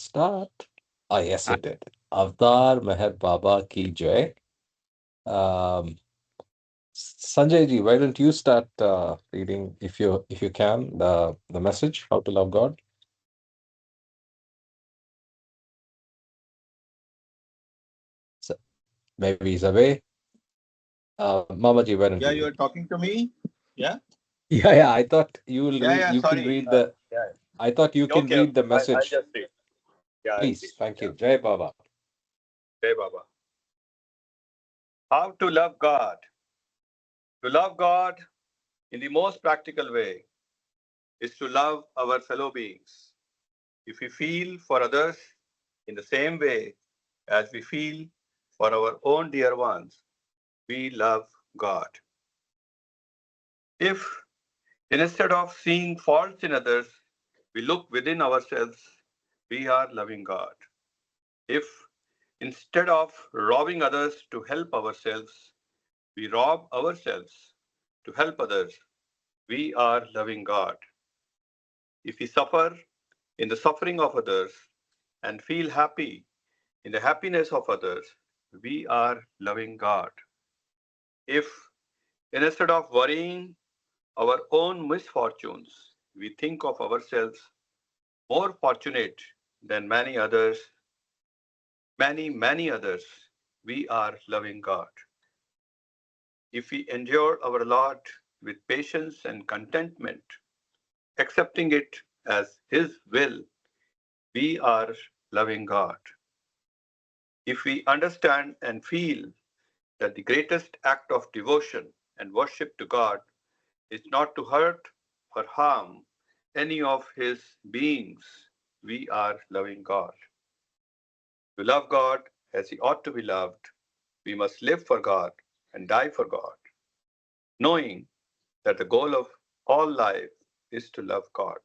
Start. Oh, yes, it did. Avtar Meher Baba ki jai. Um, Sanjay ji, why don't you start reading, if you can, the message, how to love God? So, maybe he's away. Mama ji, why don't Yeah, you you are read? talking to me. Yeah. Yeah, yeah. I thought you will Yeah, read. yeah. You can Sorry. read the. Yeah. I thought you can Okay, read okay. the I'll message. just read. Yeah, I'll read. Please, thank Yeah. you. Jai Baba. Hey, Baba. How to love God? To love God in the most practical way is to love our fellow beings. If we feel for others in the same way as we feel for our own dear ones, we love God. If instead of seeing faults in others, we look within ourselves, we are loving God. If instead of robbing others to help ourselves, we rob ourselves to help others, we are loving God. If we suffer in the suffering of others and feel happy in the happiness of others, we are loving God. If instead of worrying our own misfortunes, we think of ourselves more fortunate than many others, we are loving God. If we endure our lot with patience and contentment, accepting it as His will, we are loving God. If we understand and feel that the greatest act of devotion and worship to God is not to hurt or harm any of His beings, we are loving God. To love God as He ought to be loved, we must live for God and die for God, knowing that the goal of all life is to love God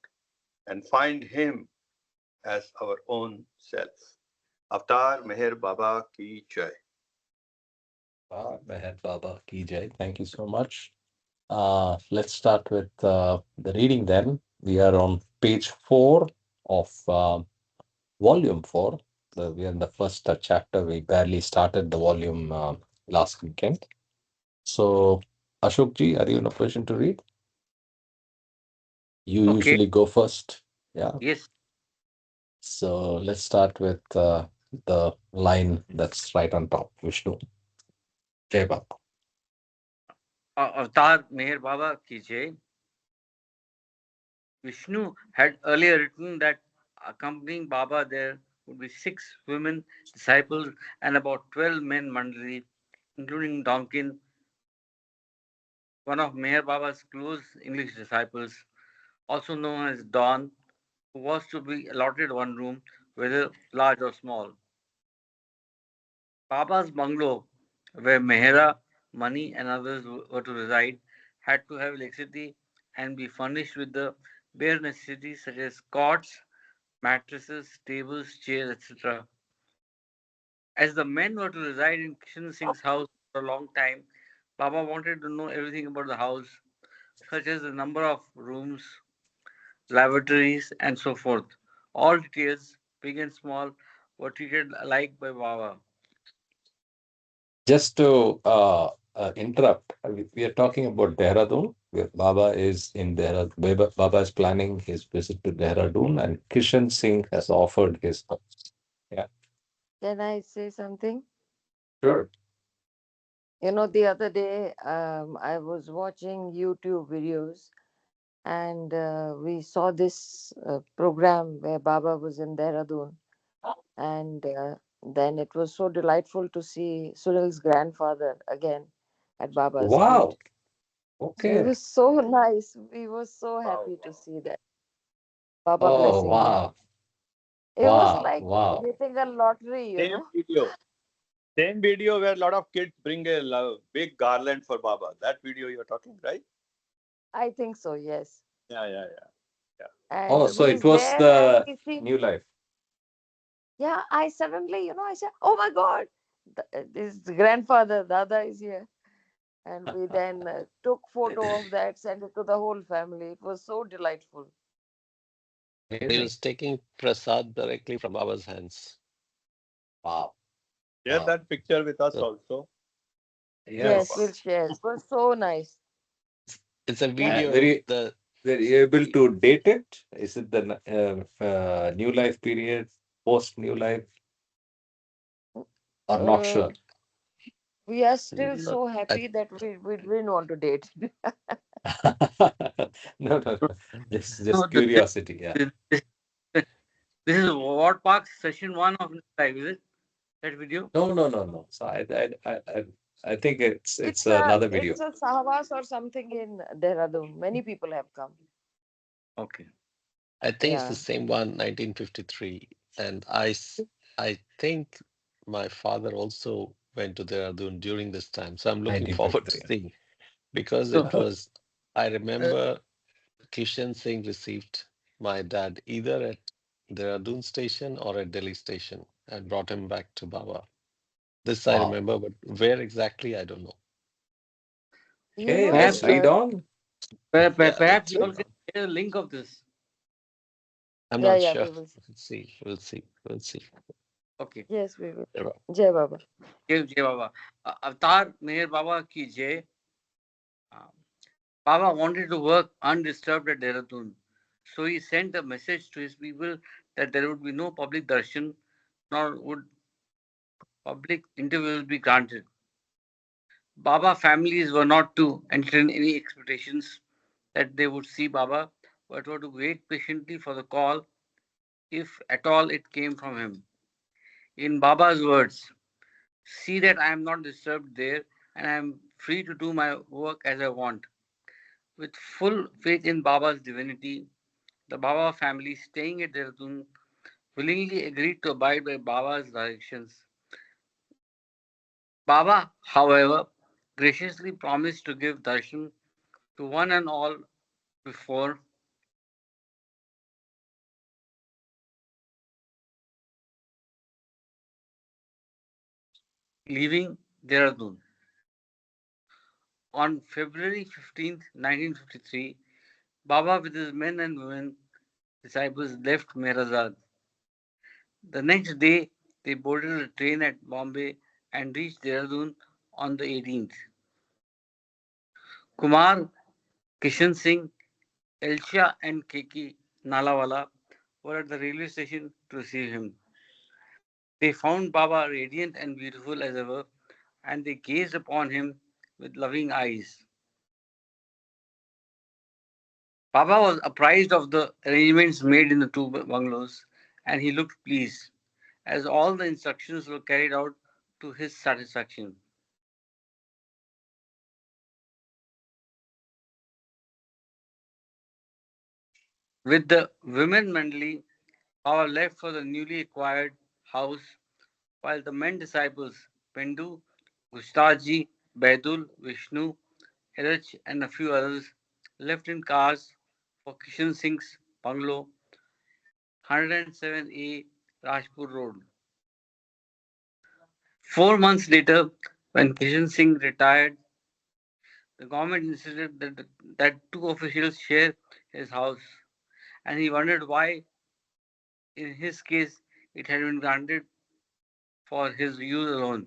and find Him as our own self. Avtar Meher Baba Ki Jai. Meher Baba ki jai. Thank you so much. Let's start with the reading then. We are on page 4 of volume 4. We are in the first chapter. We barely started the volume last weekend. So, Ashok ji, are you in a position to read? You Okay. usually go first. Yeah. Yes. So, let's start with the line that's right on top. Vishnu. Jai Baba. Avatar Meher Baba ki jai. Vishnu had earlier written that accompanying Baba there would be 6 women disciples and about 12 men mandali, including Donkin, one of Meher Baba's close English disciples, also known as Don, who was to be allotted one room, whether large or small. Baba's bungalow, where Mehra, Mani, and others were to reside, had to have electricity and be furnished with the bare necessities such as cots, mattresses, tables, chairs, etc. As the men were to reside in Kishan Singh's house for a long time, Baba wanted to know everything about the house, such as the number of rooms, lavatories, and so forth. All details, big and small, were treated alike by Baba. Just to interrupt, we are talking about Dehradun, where Baba is in Dehradun. Baba is planning his visit to Dehradun, and Kishan Singh has offered his house. Yeah, Can I say something? sure. The other day, I was watching YouTube videos and we saw this program where Baba was in Dehradun. And then it was so delightful to see Sunil's grandfather again at Baba's feet. Wow. So it Okay. was so nice. We were so Wow. happy to see that. Baba Oh, blessing him. wow. It was Wow. like Wow. hitting a lottery, Same video. Same video where a lot of kids bring a big garland for Baba. That video you're talking, right? I think so, yes. Yeah, yeah, yeah. Yeah. Oh, And so it he's was there and the we see. new life. Yeah, I suddenly, I said, oh my God, his grandfather, Dada is here. And we then took photo of that, sent it to the whole family. It was so delightful. He Amazing. was taking prasad directly from Baba's hands. Wow. Share Wow. that picture with us So also. Jai Yes, Baba. we'll Yes. share. It was so nice. it's a Yeah. video of Very, the very able to date it. Is it the new life period, post new life, or not Uh, sure? we are still not, so I, happy that we didn't want to date. No, no, So, no. no, Just curiosity. Yeah. this, this is what Park's session one of live, is it? That video? No, no, no, no. So I think it's It's a another it's video. a sahwas or something in Dehradun. Many people have come. Okay. I think it's the Yeah. same one, 1953. And I think my father also went to Dehradun during this time. So I'm looking forward to 1953. seeing because So, it was, I uh, remember Kishan Singh received my dad either at Dehradun station or at Delhi station and brought him back to Baba. This I Wow. remember, but where exactly, I don't know. You Okay, know, let's perhaps, read on. Yeah, perhaps let's you all read can on. share a link of this. I'm yeah, not yeah, sure. we will. We'll see. We'll see. We'll see. Okay. Yes, we will. Yeah, Jai Baba. Jai Baba. Avatar Meher Baba ki Jai. Uh, Baba wanted to work undisturbed at Dehradun. So he sent a message to his people that there would be no public darshan, nor would public interviews be granted. Baba families were not to entertain any expectations that they would see Baba, but were to wait patiently for the call, if at all it came from him. In Baba's words, see that I am not disturbed there and I am free to do my work as I want. With full faith in Baba's divinity, the Baba family staying at Dehradun willingly agreed to abide by Baba's directions. Baba, however, graciously promised to give darshan to one and all before leaving Dehradun. On February 15th, 1953, Baba with his men and women disciples left Merazad. The next day, they boarded a train at Bombay and reached Dehradun on the 18th. Kumar, Kishan Singh, Elsha, and Keki Nalawala were at the railway station to receive him. They found Baba radiant and beautiful as ever, and they gazed upon him with loving eyes. Baba was apprised of the arrangements made in the two bungalows, and he looked pleased, as all the instructions were carried out to his satisfaction. With the women Mandali, Baba left for the newly acquired house, while the men disciples, Pendu, Gustaji, Baidul, Vishnu, Hirach, and a few others, left in cars for Kishan Singh's bungalow, 107A Rajpur Road. 4 months later, when Kishan Singh retired, the government insisted that two officials share his house, and he wondered why, in his case, it had been granted for his use alone.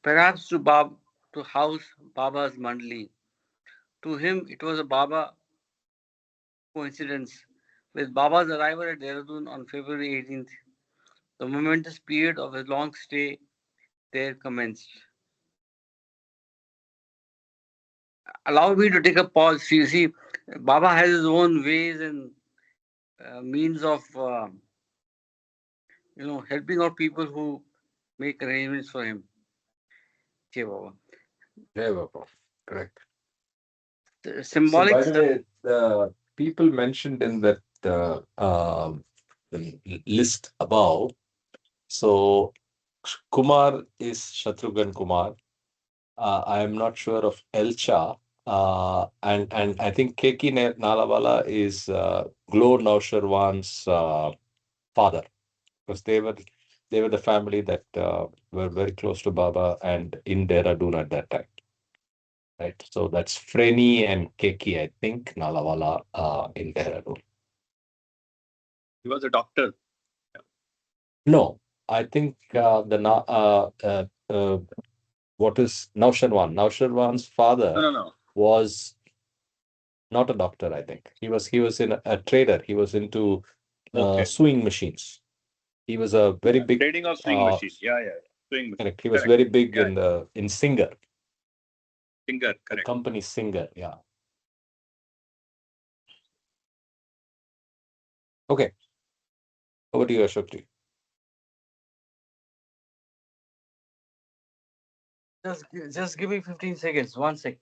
Perhaps to house Baba's mandali. To him, it was a Baba coincidence. With Baba's arrival at Dehradun on February 18th, the momentous period of his long stay there commenced. Allow me to take a pause. You see, Baba has his own ways and means of helping out people who make arrangements for him. Che Baba. Yeah, Baba. Correct. The So, symbolic by the way, the people mentioned in that list above. So, Kumar is Shatrughan Kumar. I am not sure of Elcha. And I think Keki Nalawala is Glo Nausharwan's father, because they were the family that were very close to Baba and in Dehradun at that time. Right. So that's Freni and Keki, I think, Nalawala in Dehradun. He was a doctor. No, I think what is Naushadwan's No, father no, no. was not a doctor. I think he was in a trader. He was into Okay. sewing machines. He was a very Yeah. big Trading of swing uh, machine. Yeah, yeah. Swing machine. correct. He was Correct. very big Yeah. in Singer, Finger. the Correct. company Singer. Yeah. Okay. Over to you, Ashok. Just give me 15 seconds. One sec.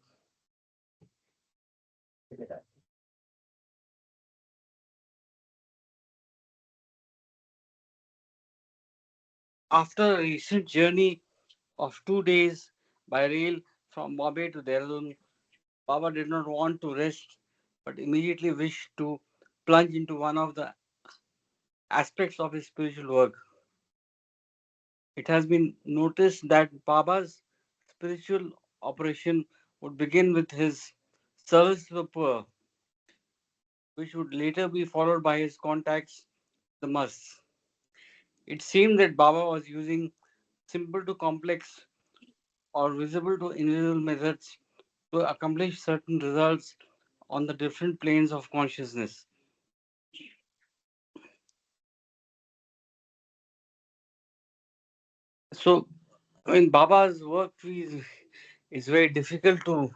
After a recent journey of 2 days by rail from Bombay to Dehradun, Baba did not want to rest, but immediately wished to plunge into one of the aspects of his spiritual work. It has been noticed that Baba's spiritual operation would begin with his service to the poor, which would later be followed by his contacts with the musts. It seemed that Baba was using simple to complex or visible to invisible methods to accomplish certain results on the different planes of consciousness. So, I mean, Baba's work is very difficult to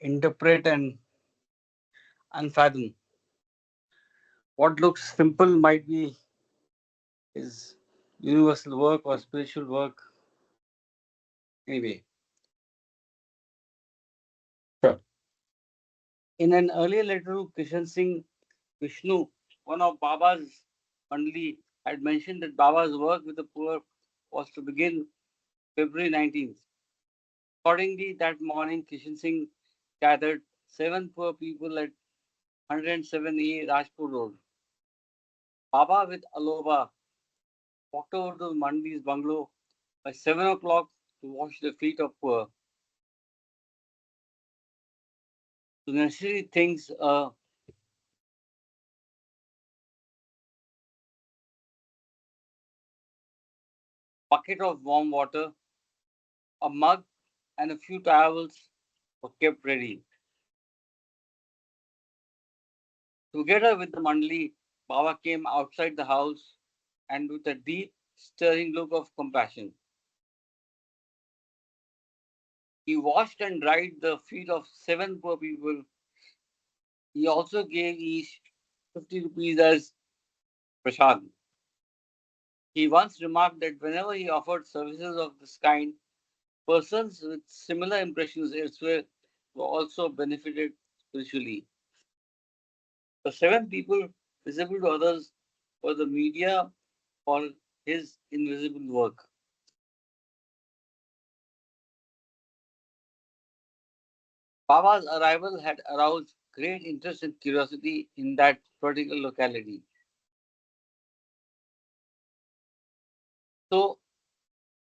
interpret and unfathom. What looks simple might be his universal work or spiritual work. Anyway, Sure. in an earlier letter to Kishan Singh, Vishnu, one of Baba's Mandali, had mentioned that Baba's work with the poor was to begin February 19th. Accordingly, that morning, Kishan Singh gathered 7 poor people at 107A Rajpur Road. Baba with Aloba walked over to Mandali's bungalow by 7 o'clock to wash the feet of poor. The necessary things, a bucket of warm water, a mug, and a few towels were kept ready. Together with the Mandali, Baba came outside the house and with a deep, stirring look of compassion. He washed and dried the feet of 7 poor people. He also gave each 50 rupees as prasad. He once remarked that whenever he offered services of this kind, persons with similar impressions elsewhere were also benefited spiritually. The 7 people visible to others were the media for his invisible work. Baba's arrival had aroused great interest and curiosity in that particular locality. So,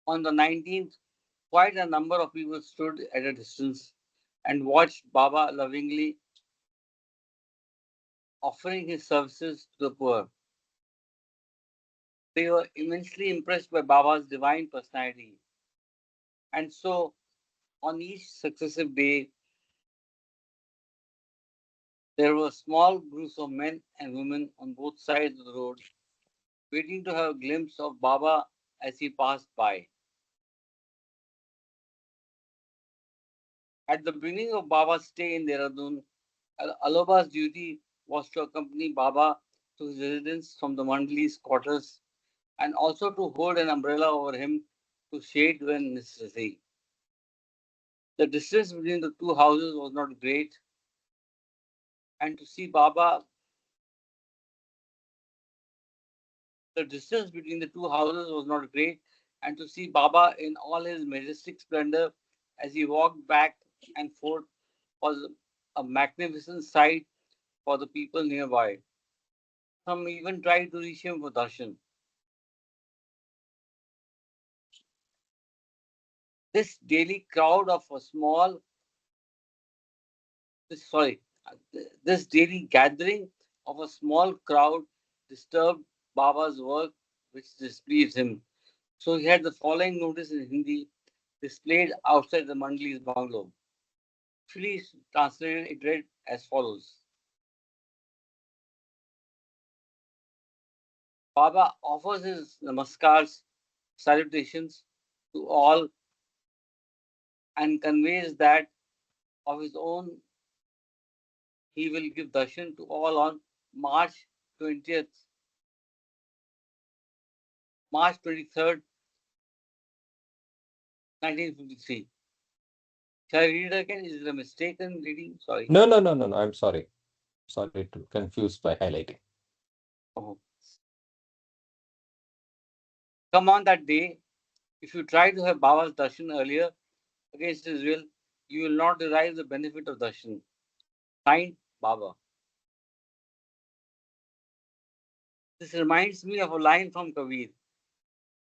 on the 19th, quite a number of people stood at a distance and watched Baba lovingly offering his services to the poor. They were immensely impressed by Baba's divine personality. And so, on each successive day, there were small groups of men and women on both sides of the road waiting to have a glimpse of Baba as he passed by. At the beginning of Baba's stay in Dehradun, Aloba's duty was to accompany Baba to his residence from the Mandali's quarters and also to hold an umbrella over him to shade when necessary. The distance between the two houses was not great, and to see Baba, the distance between the two houses was not great, and to see Baba in all his majestic splendor as he walked back and forth was a magnificent sight for the people nearby. Some even tried to reach him for darshan. This daily crowd of a small, this, sorry, this daily gathering of a small crowd disturbed Baba's work, which displeased him. So he had the following notice in Hindi displayed outside the Mandali's bungalow. Actually translated, it read as follows: Baba offers his namaskars, salutations to all, and conveys that of his own he will give darshan to all on March 20th, March 23rd, 1953. Shall I read it again? Is it a mistaken reading? Sorry. No, no, no, no, no. I'm sorry. Sorry to confuse by highlighting. Oh. Come on that day, if you try to have Baba's darshan earlier against his will, you will not derive the benefit of darshan. Signed, Baba. This reminds me of a line from Kabir.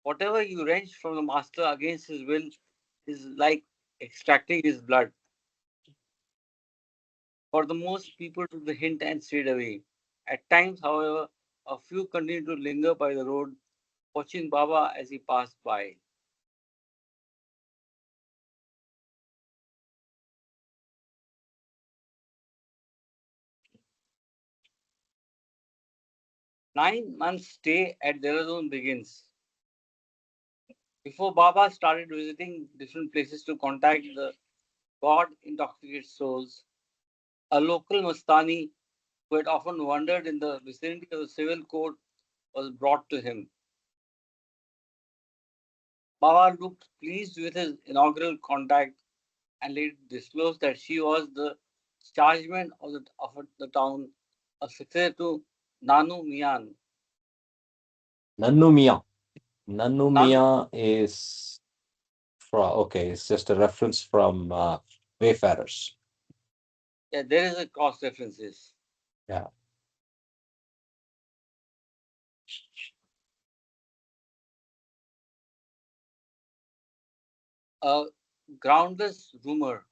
Whatever you wrench from the master against his will is like extracting his blood. For the most, people took the hint and strayed away. At times, however, a few continued to linger by the road, watching Baba as he passed by. Nine-month stay at Dehradun begins. Before Baba started visiting different places to contact the God intoxicated souls, a local Mastani who had often wandered in the vicinity of the civil court was brought to him. Baba looked pleased with his inaugural contact and later disclosed that she was the chargeman of the town, a successor to Nanu Mian. Nannu Miya. Nannu Nanu, Miya is okay, it's just a reference from Wayfarers. yeah, there is a cross references. Yeah. A groundless rumor.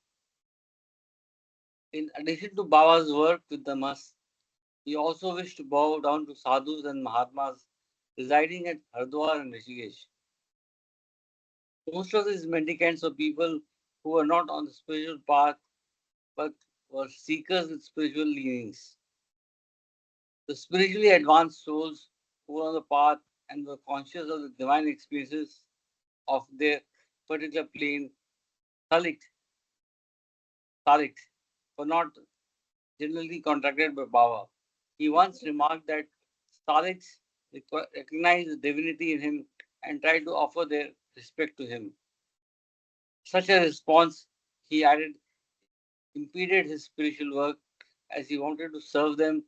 In addition to Baba's work with the Mas, he also wished to bow down to sadhus and mahatmas residing at Hardwar and Rishikesh. Most of these mendicants were people who were not on the spiritual path but were seekers with spiritual leanings. The spiritually advanced souls who were on the path and were conscious of the divine experiences of their particular plane, Salikt, Salikt, were not generally contracted by Baba. He once remarked that Salikts recognized the divinity in him and tried to offer their respect to him. Such a response, he added, impeded his spiritual work as he wanted to serve them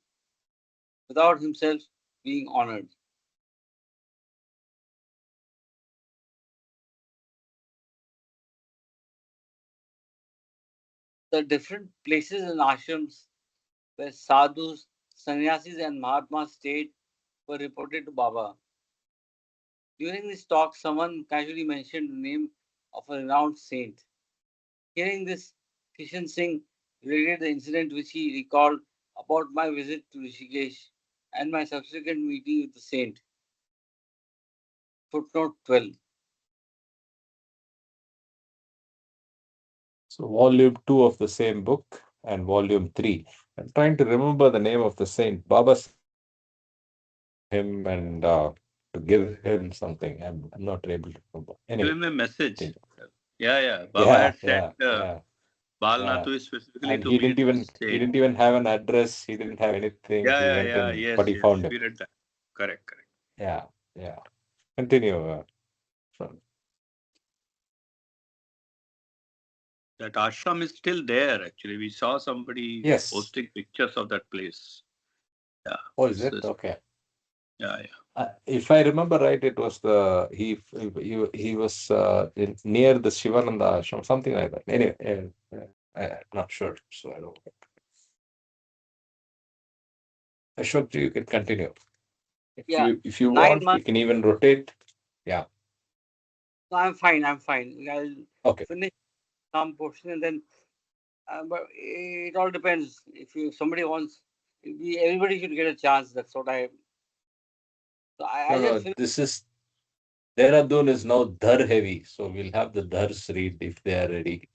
without himself being honored. The different places and ashrams where sadhus, sannyasis, and mahatmas stayed were reported to Baba. During this talk, someone casually mentioned the name of a renowned saint. Hearing this, Kishan Singh related the incident which he recalled about my visit to Rishikesh and my subsequent meeting with the saint. Footnote 12. So volume 2 of the same book and volume 3. I'm trying to remember the name of the saint. Baba said him and to give him something. I'm not able to remember. Give Anyway, him a message. continue. Yeah, yeah. Baba Yeah, had sent yeah, yeah, Bal yeah. Natu specifically And to meet the he saint. didn't even have an address. He didn't have anything. Yeah, He yeah, went yeah. in, but Yes, he yes. found him. We read that. Correct, correct. Yeah, yeah. Continue. From That ashram is still there, actually. We saw somebody yes. posting pictures of that place. Yeah. Oh, is It's it? this. Okay. Yeah, yeah. If I remember right, it was he was near the Shivananda ashram, something like that. Anyway, I'm not sure, so I don't. Ashok, you can continue. Yeah, If you nine want, we months. can even rotate. Yeah. No, I'm fine. I'm fine. I'll Okay. finish some portion and then. But it all depends. If somebody wants, everybody should get a chance. That's what I So No, I no, just finished. this is Dehradun is now Dhar heavy, so we'll have the Dhars read if they are ready.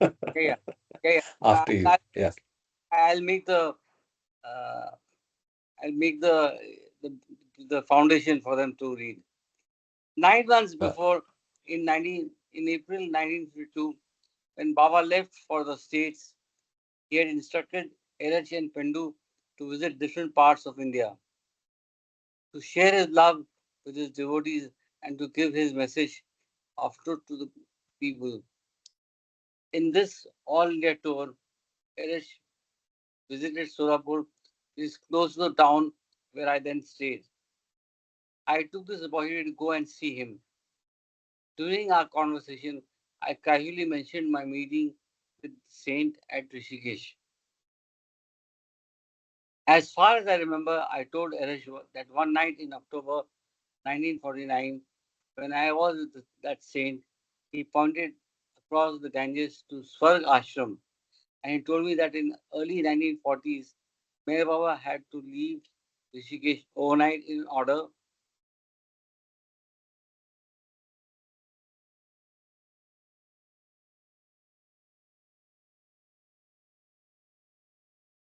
Yeah, yeah, yeah, yeah. After you. Yeah. I'll make uh, I'll make the the foundation for them to read. 9 months Uh, before, in April 1952, when Baba left for the States, he had instructed Erech and Pendu to visit different parts of India, to share his love with his devotees, and to give his message of truth to the people. In this all India tour, Erech visited Surapur, which is close to the town where I then stayed. I took this opportunity to go and see him. During our conversation, I casually mentioned my meeting with Saint at Rishikesh. As far as I remember, I told Eresh that one night in October 1949, when I was with that saint, he pointed across the Ganges to Swarg Ashram, and he told me that in early 1940s, Meher Baba had to leave Rishikesh overnight in order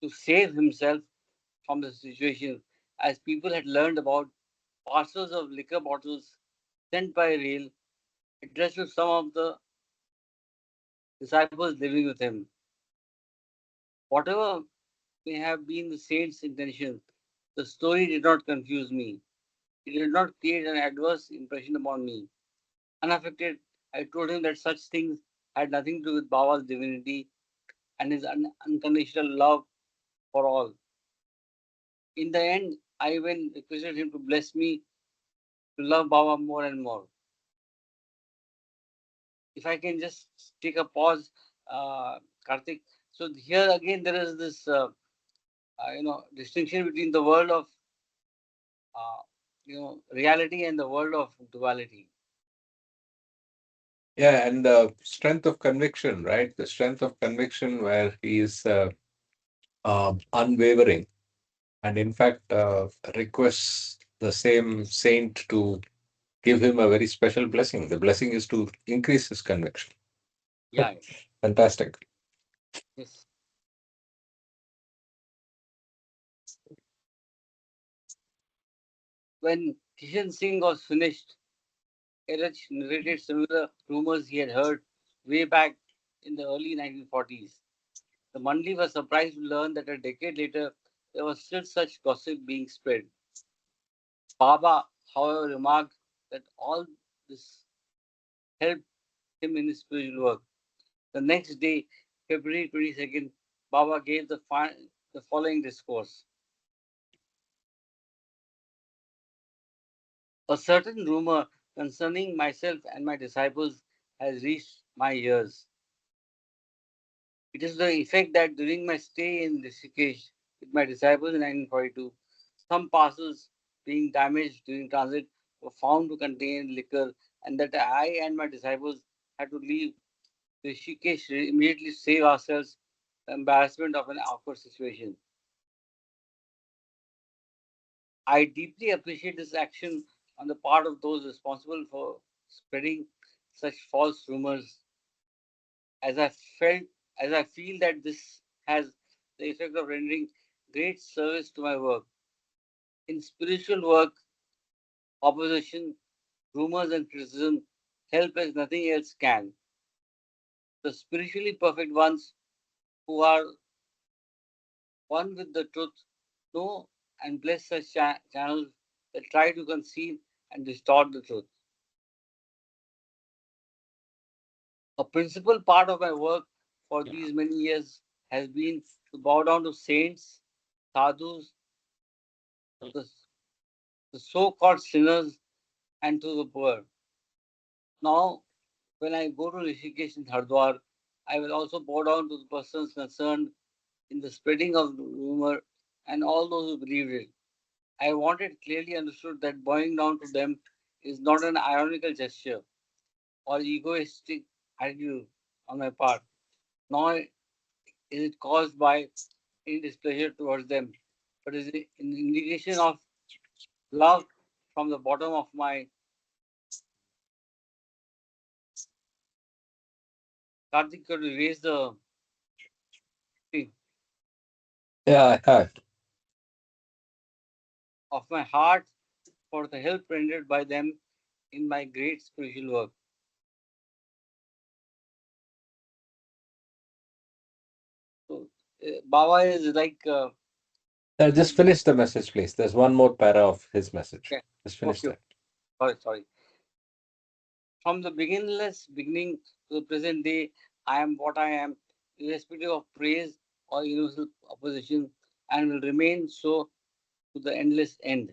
to save himself from the situation, as people had learned about parcels of liquor bottles sent by rail addressed to some of the disciples living with him. Whatever may have been the saint's intention, the story did not confuse me. It did not create an adverse impression upon me. Unaffected, I told him that such things had nothing to do with Baba's divinity and his unconditional love for all. In the end, I even requested him to bless me to love Baba more and more. If I can just take a pause, Karthik. So here again, there is this, distinction between the world of, uh, reality and the world of duality. yeah, and strength of conviction, right? The strength of conviction where he is unwavering and, in fact, requests the same saint to give him a very special blessing. The blessing is to increase his conviction. Yeah. Fantastic. Yes. When Kishan Singh was finished, Erach narrated similar rumors he had heard way back in the early 1940s. The Mandli was surprised to learn that a decade later, there was still such gossip being spread. Baba, however, remarked that all this helped him in his spiritual work. The next day, February 22nd, Baba gave the following discourse. A certain rumor concerning myself and my disciples has reached my ears. It is the effect that during my stay in Rishikesh with my disciples in 1942, some parcels being damaged during transit were found to contain liquor, and that I and my disciples had to leave Rishikesh immediately to save ourselves the embarrassment of an awkward situation. I deeply appreciate this action on the part of those responsible for spreading such false rumors, as I felt as I feel that this has the effect of rendering great service to my work. In spiritual work, opposition, rumors and criticism help as nothing else can. The spiritually perfect ones who are one with the truth know and bless such channels that try to conceal and distort the truth. A principal part of my work for these many years has been to bow down to saints, sadhus, the, the so-called sinners, and to the poor. Now, when I go to Rishikesh and Hardwar, I will also bow down to the persons concerned in the spreading of the rumor and all those who believed it. I want it clearly understood that bowing down to them is not an ironical gesture or egoistic attitude on my part, nor is it caused by any displeasure towards them, but is an indication of love from the bottom of my Karthik, could you raise the Yeah, I have. of my heart for the help rendered by them in my great spiritual work. So, Baba is like, Just finish the message, please. There's one more para of his message. okay, Just finish okay, that. sorry. From the beginningless beginning to the present day, I am what I am, irrespective of praise or universal opposition, and will remain so to the endless end.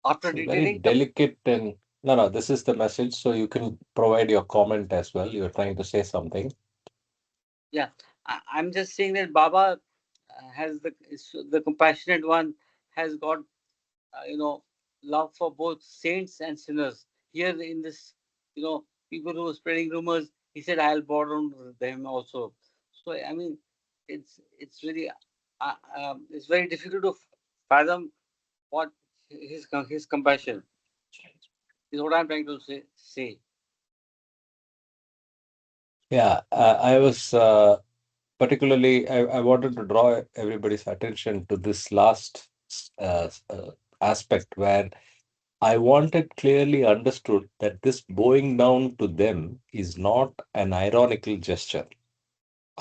After So very detailing the delicate and no, no, this is the message. So you can provide your comment as well. You're trying to say something. yeah, I'm just saying that Baba has the compassionate one has got love for both saints and sinners. Here in this, people who are spreading rumors, he said, "I'll bow down to them also." So I mean, it's really it's very difficult to fathom what his compassion is. What I'm trying to say. Yeah, I was particularly, I wanted to draw everybody's attention to this last aspect where I wanted clearly understood that this bowing down to them is not an ironical gesture.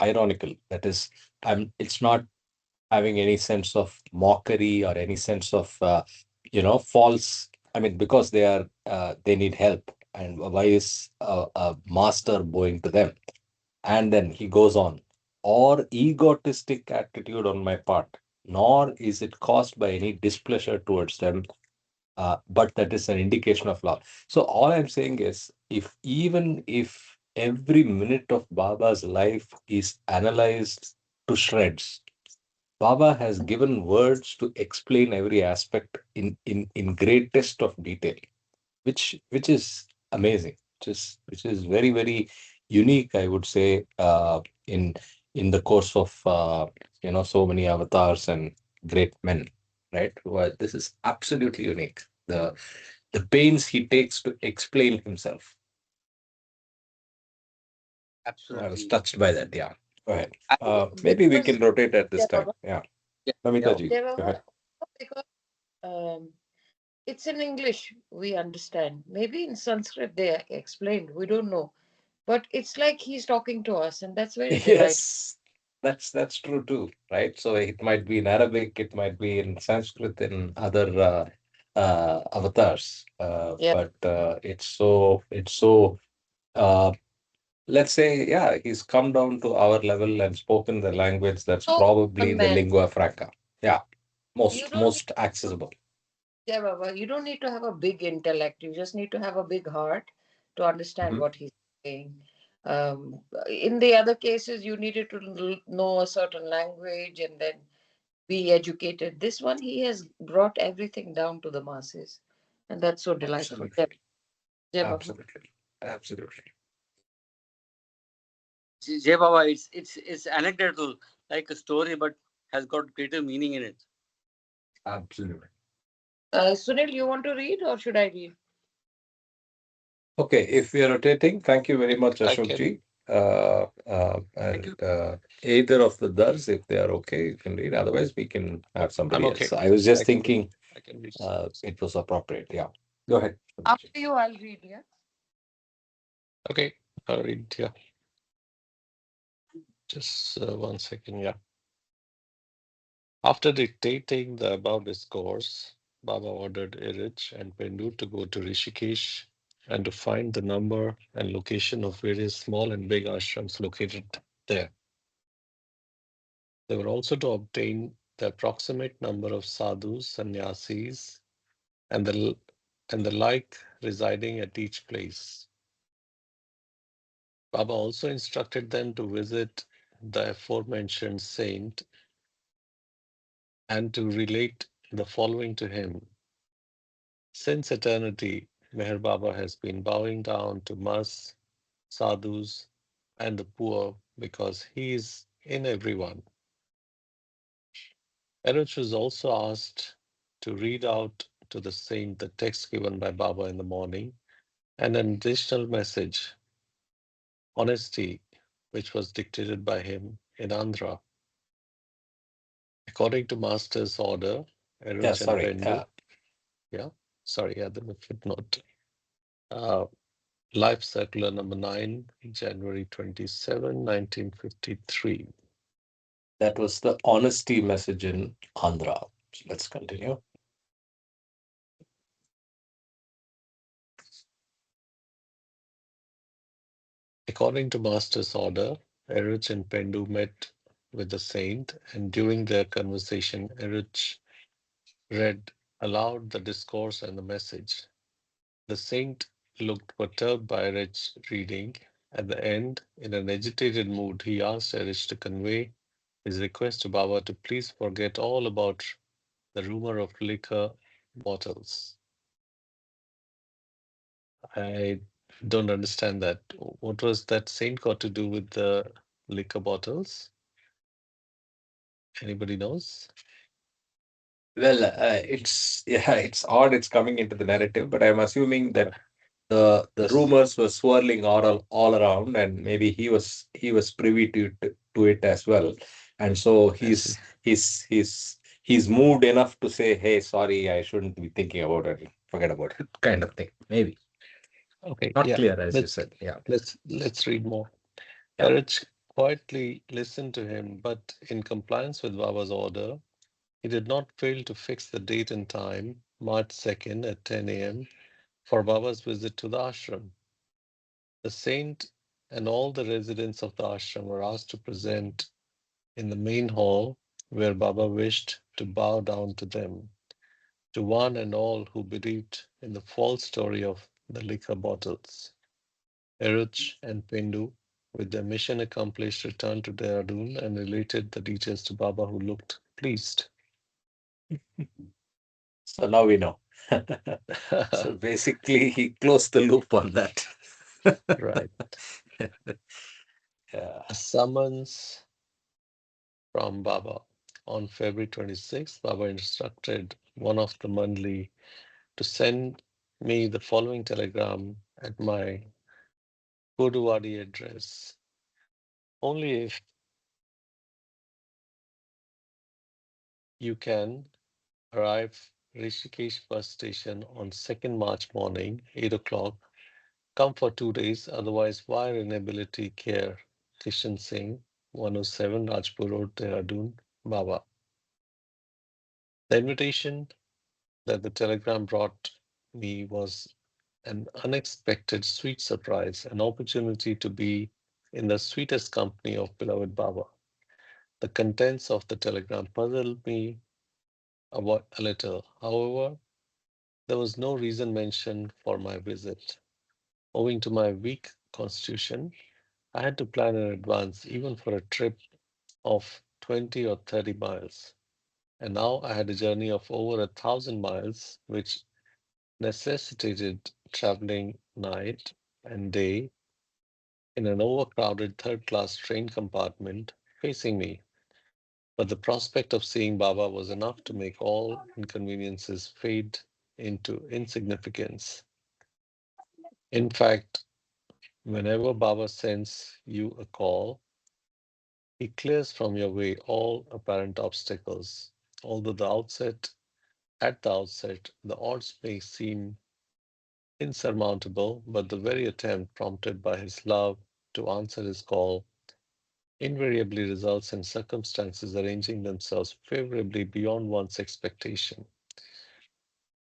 Ironical, that is, it's not having any sense of mockery or any sense of, false. I mean, because they need help. And why is a master bowing to them? And then he goes on, or egotistic attitude on my part, nor is it caused by any displeasure towards them, but that is an indication of love. So all I'm saying is, if even if every minute of Baba's life is analyzed to shreds, Baba has given words to explain every aspect in greatest of detail, which is amazing, which is very very unique, I would say, in in the course of so many avatars and great men, right? Well, this is absolutely unique. The pains he takes to explain himself. I was Absolutely. touched by that. Yeah. Go ahead. I, Maybe we Because can rotate at this yeah, time. Baba, Yeah. yeah, yeah. Namita Okay. ji, yeah, go Baba, ahead. because it's in English, we understand. Maybe in Sanskrit they are explained, we don't know. But it's like he's talking to us, and that's very delightful. Yes, that's true too, right? So it might be in Arabic, it might be in Sanskrit, in other avatars, Yeah. but it's so. Uh, let's say, yeah, he's come down to our level and spoken the language that's So, probably the man, lingua franca. Yeah, you most don't need most accessible. yeah, Baba, you don't need to have a big intellect. You just need to have a big heart to understand Mhm. what he's saying. In the other cases, you needed to know a certain language and then be educated. This one, he has brought everything down to the masses, and that's so delightful. Yeah, Absolutely, yeah, Baba. absolutely, absolutely, Jay Baba, it's anecdotal, like a story, but has got greater meaning in it. absolutely. Sunil, you want to read or should I read? Okay, if we are rotating, thank you very much, I Ashok can. ji. And either of the others, if they are okay, you can read. Otherwise, we can have I'm somebody else. okay. I was just I can read. thinking I can read. it was appropriate. Yeah. Go ahead, Sunil ji. After you, I'll read, yeah? Okay, I'll read here. Just 1 second. Yeah. After dictating the above discourse, Baba ordered Irich and Pendu to go to Rishikesh and to find the number and location of various small and big ashrams located there. They were also to obtain the approximate number of sadhus, sannyasis, and the like residing at each place. Baba also instructed them to visit the aforementioned saint and to relate the following to him. Since eternity, Meher Baba has been bowing down to mas, sadhus, and the poor because he is in everyone. Eruch was also asked to read out to the saint the text given by Baba in the morning and an additional message, honesty, which was dictated by him in Andhra. According to Master's order, Yeah, Eruch and sorry. Pendu, yeah, sorry, yeah, the footnote. Uh, Life Circular number 9, January 27, 1953. That was the honesty message in Andhra. So let's continue. According to Master's order, Eruch and Pendu met with the saint, and during their conversation, Eruch read aloud the discourse and the message. The saint looked perturbed by Eruch's reading. At the end, in an agitated mood, he asked Eruch to convey his request to Baba to please forget all about the rumor of liquor bottles. I don't understand that. What was that saint got to do with the liquor bottles? Anybody knows? Well, it's yeah, it's odd. It's coming into the narrative, but I'm assuming Uh, that the this, rumors were swirling all around, and maybe he was privy to it as well, and so I see. he's moved enough to say, "Hey, sorry, I shouldn't be thinking about it. Forget about it," kind of thing. Maybe Okay, not yeah. clear, as you Let's said. Yeah, let's read more. yeah. Erich quietly listened to him, but in compliance with Baba's order, he did not fail to fix the date and time, March 2nd at 10 a.m., for Baba's visit to the ashram. The saint and all the residents of the ashram were asked to present in the main hall where Baba wished to bow down to them, to one and all who believed in the false story of the liquor bottles. Eruch and Pendu, with their mission accomplished, returned to Dehradun and related the details to Baba, who looked pleased. So now we know. So basically, he closed the loop on that. Right. Yeah. A summons from Baba. On February 26th, Baba instructed one of the Mandli to send me the following telegram at my Koduvadi address. Only if you can arrive Rishikesh bus station on 2nd March morning, 8 o'clock. Come for 2 days, otherwise wire inability care. Kishan Singh, 107 Rajpur Road, Dehradun, Baba. The invitation that the telegram brought me was an unexpected sweet surprise, an opportunity to be in the sweetest company of beloved Baba. The contents of the telegram puzzled me a little. However, there was no reason mentioned for my visit. Owing to my weak constitution, I had to plan in advance, even for a trip of 20 or 30 miles. And now I had a journey of over 1,000 miles, which necessitated traveling night and day in an overcrowded third class train compartment facing me. But the prospect of seeing Baba was enough to make all inconveniences fade into insignificance. In fact, whenever Baba sends you a call, he clears from your way all apparent obstacles. Although at the outset, the odds may seem insurmountable, but the very attempt prompted by his love to answer his call invariably results in circumstances arranging themselves favorably beyond one's expectation.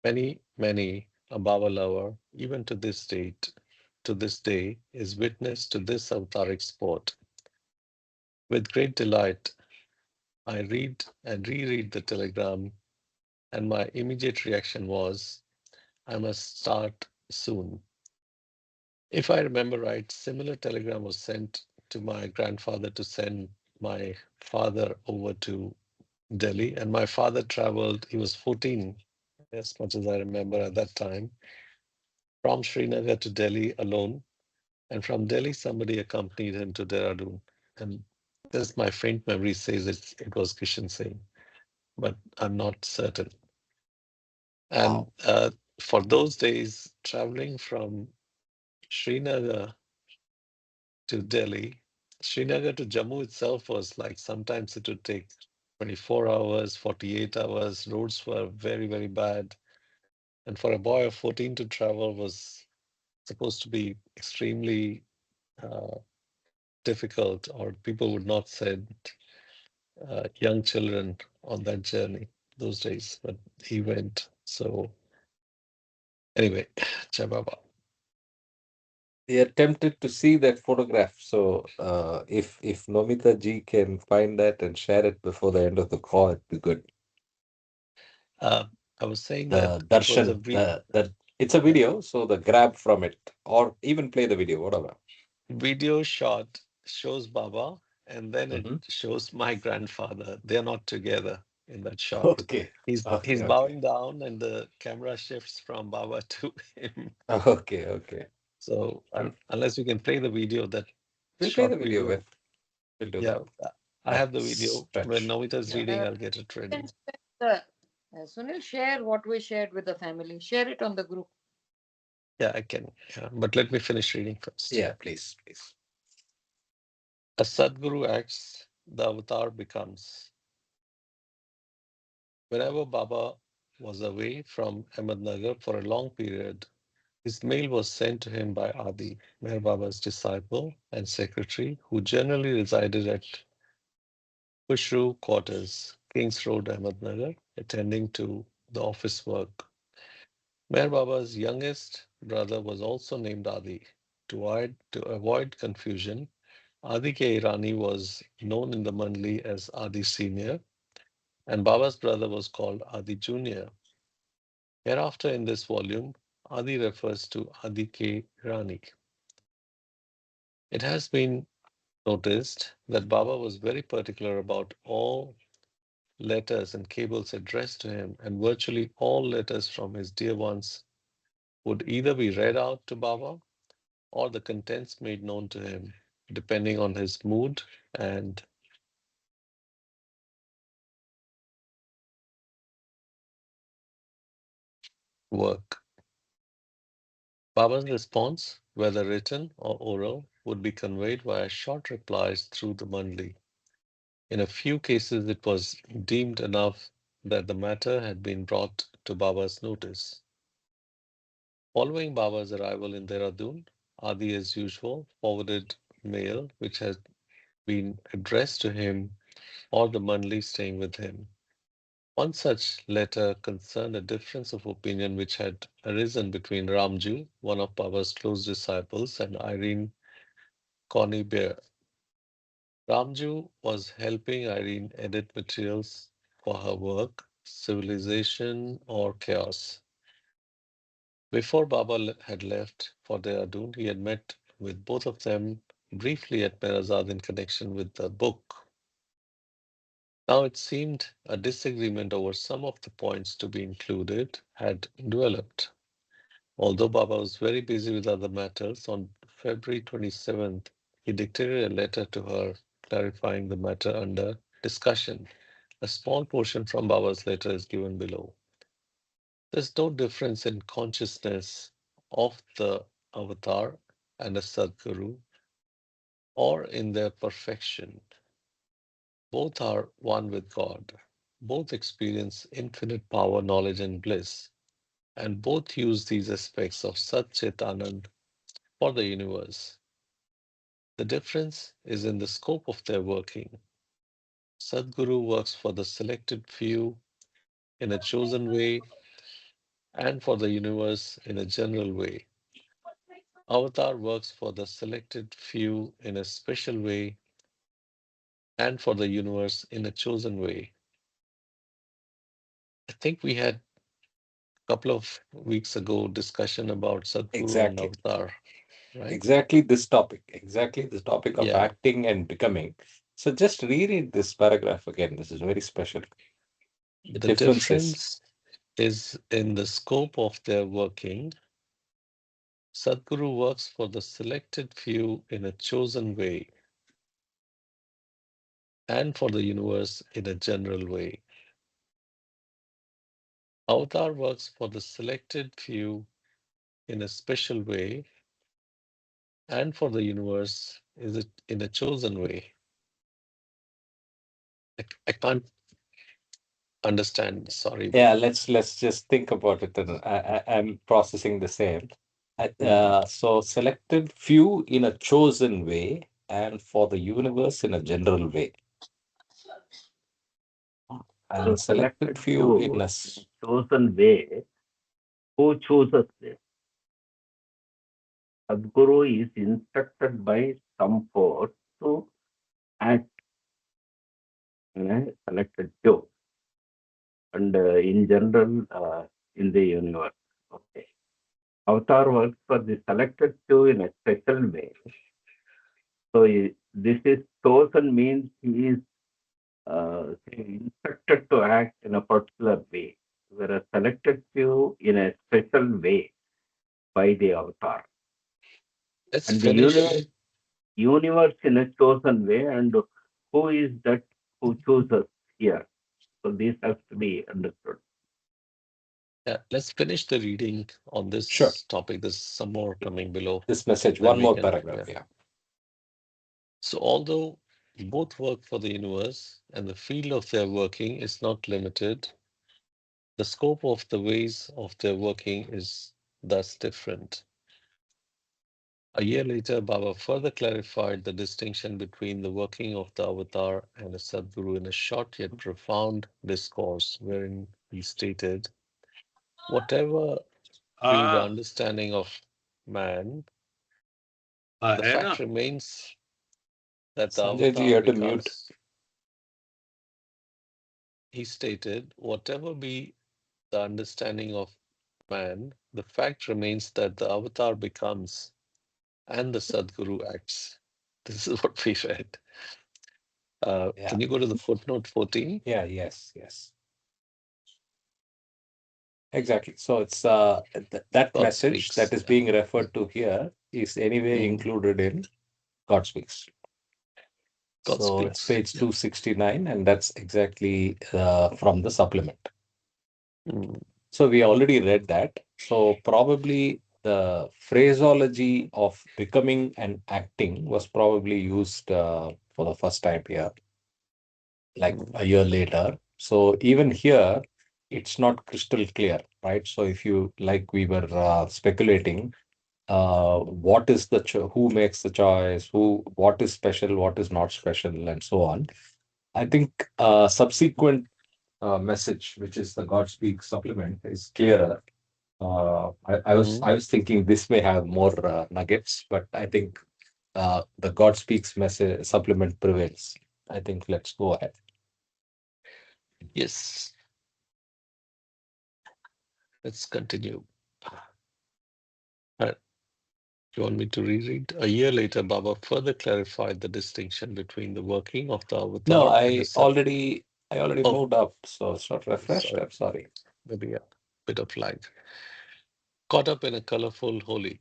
Many a Baba lover, even to this day, is witness to this avtaric sport. With great delight, I read and reread the telegram, and my immediate reaction was, I must start soon. If I remember right, similar telegram was sent to my grandfather to send my father over to Delhi, and my father traveled, he was 14, as much as I remember at that time, from Srinagar to Delhi alone, and from Delhi, somebody accompanied him to Dehradun. And this, my faint memory says it was Kishan Singh, but I'm not certain. And Wow. for those days, traveling from Srinagar to Delhi, Srinagar to Jammu itself was like sometimes it would take 24 hours, 48 hours. Roads were very, very bad. And for a boy of 14 to travel was supposed to be extremely uh, difficult, or people would not send young children on that journey those days. But he went. So, anyway, Chababa. We are tempted to see that photograph. So, if Nomita ji can find that and share it before the end of the call, it'd be good. Uh, I was saying The that it was a darshan, the it's a video, so the grab from it, or even play the video, whatever. video shot shows Baba, and then it Hmm. shows my grandfather. They're not together in that shot. Okay, He's okay, okay, bowing down, and the camera shifts from Baba to him. okay, okay. So unless you can play the video, that We'll play short the video video, with. We'll do yeah, that. I That have the video. When stretch. Namita is Yeah. reading, I'll get it Can ready. share Sunil, share what we shared with the family. Share it on the group. Yeah, I can. Yeah, but let me finish reading first. Yeah, please, please. As Sadguru acts, the avatar becomes. Whenever Baba was away from Ahmednagar for a long period, his mail was sent to him by Adi, Meher Baba's disciple and secretary, who generally resided at Kushru Quarters, Kings Road, Ahmednagar, attending to the office work. Meher Baba's youngest brother was also named Adi. To avoid confusion, Adi Ke Irani was known in the Mandli as Adi Senior, and Baba's brother was called Adi Junior. Hereafter, in this volume, Adi refers to Adi Ke Irani. It has been noticed that Baba was very particular about all letters and cables addressed to him, and virtually all letters from his dear ones would either be read out to Baba or the contents made known to him, depending on his mood and work. Baba's response, whether written or oral, would be conveyed via short replies through the mandli. In a few cases, it was deemed enough that the matter had been brought to Baba's notice. Following Baba's arrival in Dehradun, Adi, as usual, forwarded mail which had been addressed to him or the mandli staying with him. One such letter concerned a difference of opinion which had arisen between Ramju, one of Baba's close disciples, and Irene Connie Bear. Ramju was helping Irene edit materials for her work, Civilization or Chaos. Before Baba had left for Dehradun, he had met with both of them briefly at Merazad in connection with the book. Now it seemed a disagreement over some of the points to be included had developed. Although Baba was very busy with other matters, on February 27th, he dictated a letter to her clarifying the matter under discussion. A small portion from Baba's letter is given below. There's no difference in consciousness of the avatar and a Sadguru or in their perfection. Both are one with God. Both experience infinite power, knowledge, and bliss, and both use these aspects of Sat Chit Anand for the universe. The difference is in the scope of their working. Sadguru works for the selected few in a chosen way and for the universe in a general way. Avatar works for the selected few in a special way and for the universe in a chosen way. I think we had a couple of weeks ago discussion about Sadguru and Exactly. Avatar, right? Exactly this topic. Exactly the topic of Yeah. acting and becoming. So just reread this paragraph again. This is very special. The The differences. difference is in the scope of their working. Sadguru works for the selected few in a chosen way and for the universe in a general way. Avatar works for the selected few in a special way, and for the universe is it in a chosen way. I can't understand. Sorry. Yeah, let's just think about it. And I'm processing the same. So selected few in a chosen way, and for the universe in a general way. So And selected selected few in few a in a chosen way. Who chooses this? Sadguru is instructed by some force to act in a selected few, and in general, in the universe. Okay. Avatar works for the selected few in a special way. So this is chosen means he is instructed to act in a particular way, whereas selected few in a special way by the avatar. Let's And the universe, finish. universe in a chosen way, and who is that who chooses here? So this has to be understood. Yeah, let's finish the reading on sure. this topic. There's some more coming below. This message, Then one we more can, paragraph. yeah. Yeah. So although both work for the universe and the field of their working is not limited, the scope of the ways of their working is thus different. A year later, Baba further clarified the distinction between the working of the avatar and a Sadguru in a short yet profound discourse, wherein he stated, whatever be the understanding of man, the है fact ना remains that the Sanjay ji, you avatar have to mute. becomes, he stated, whatever be the understanding of man, the fact remains that the avatar becomes and the Sadguru acts. This is what we read. Yeah. Can you go to the footnote 14? Yeah. Yes. Yes. Exactly. So it's that God message that speaks. is Yeah. being referred to here is anyway Mm, included in God Speaks. God So it's speaks. page 269, and that's exactly from the supplement. Mm, So we already read that. So probably the phraseology of becoming and acting was probably used for the first time here, like mm, a year later. So even here, it's not crystal clear, right? So if you, like we were speculating, what is the who makes the choice, who, what is special, what is not special, and so on. I think subsequent message, which is the God Speaks supplement, is clearer. mm. I was thinking this may have more nuggets, but I think the God Speaks message supplement prevails. I think let's go ahead. Yes. Let's continue. Uh, you want me to reread? A year later, Baba further clarified the distinction between the working of the No, avatar and the I already Oh, moved up, so it's not refreshed. sorry. I'm sorry. Maybe a bit of lag. Caught up in a colorful holy.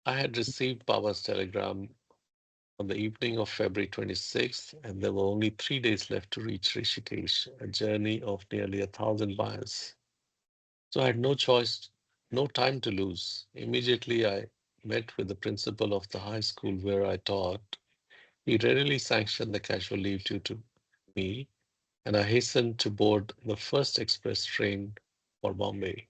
I had received Baba's telegram on the evening of February 26th, and there were only 3 days left to reach Rishikesh, a journey of nearly 1,000 miles. So I had no choice, no time to lose. Immediately, I met with the principal of the high school where I taught. He readily sanctioned the casual leave due to me, and I hastened to board the first express train for Bombay.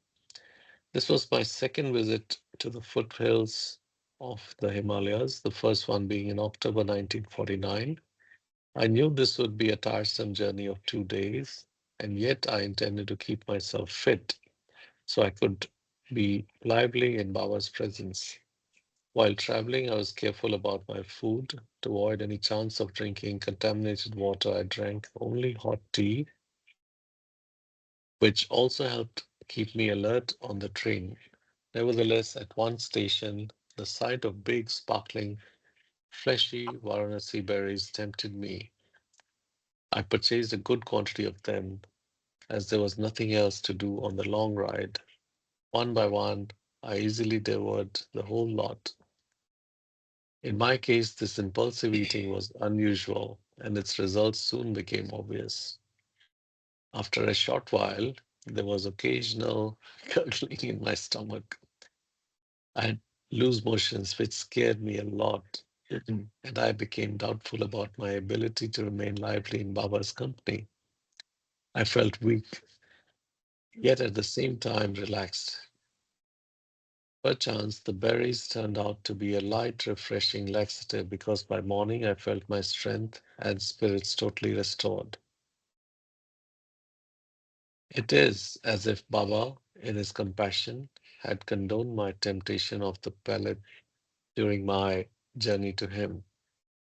This was my second visit to the foothills of the Himalayas, the first one being in October 1949. I knew this would be a tiresome journey of 2 days, and yet I intended to keep myself fit so I could be lively in Baba's presence. While traveling, I was careful about my food to avoid any chance of drinking contaminated water. I drank only hot tea, which also helped keep me alert on the train. Nevertheless, at one station, the sight of big, sparkling, fleshy Varanasi berries tempted me. I purchased a good quantity of them, as there was nothing else to do on the long ride. One by one, I easily devoured the whole lot. In my case, this impulsive eating was unusual, and its results soon became obvious. After a short while, there was occasional gurgling in my stomach. I had loose motions, which scared me a lot, and I became doubtful about my ability to remain lively in Baba's company. I felt weak, yet at the same time relaxed. Perchance the berries turned out to be a light, refreshing laxative because by morning I felt my strength and spirits totally restored. It is as if Baba, in his compassion, had condoned my temptation of the palate during my journey to him.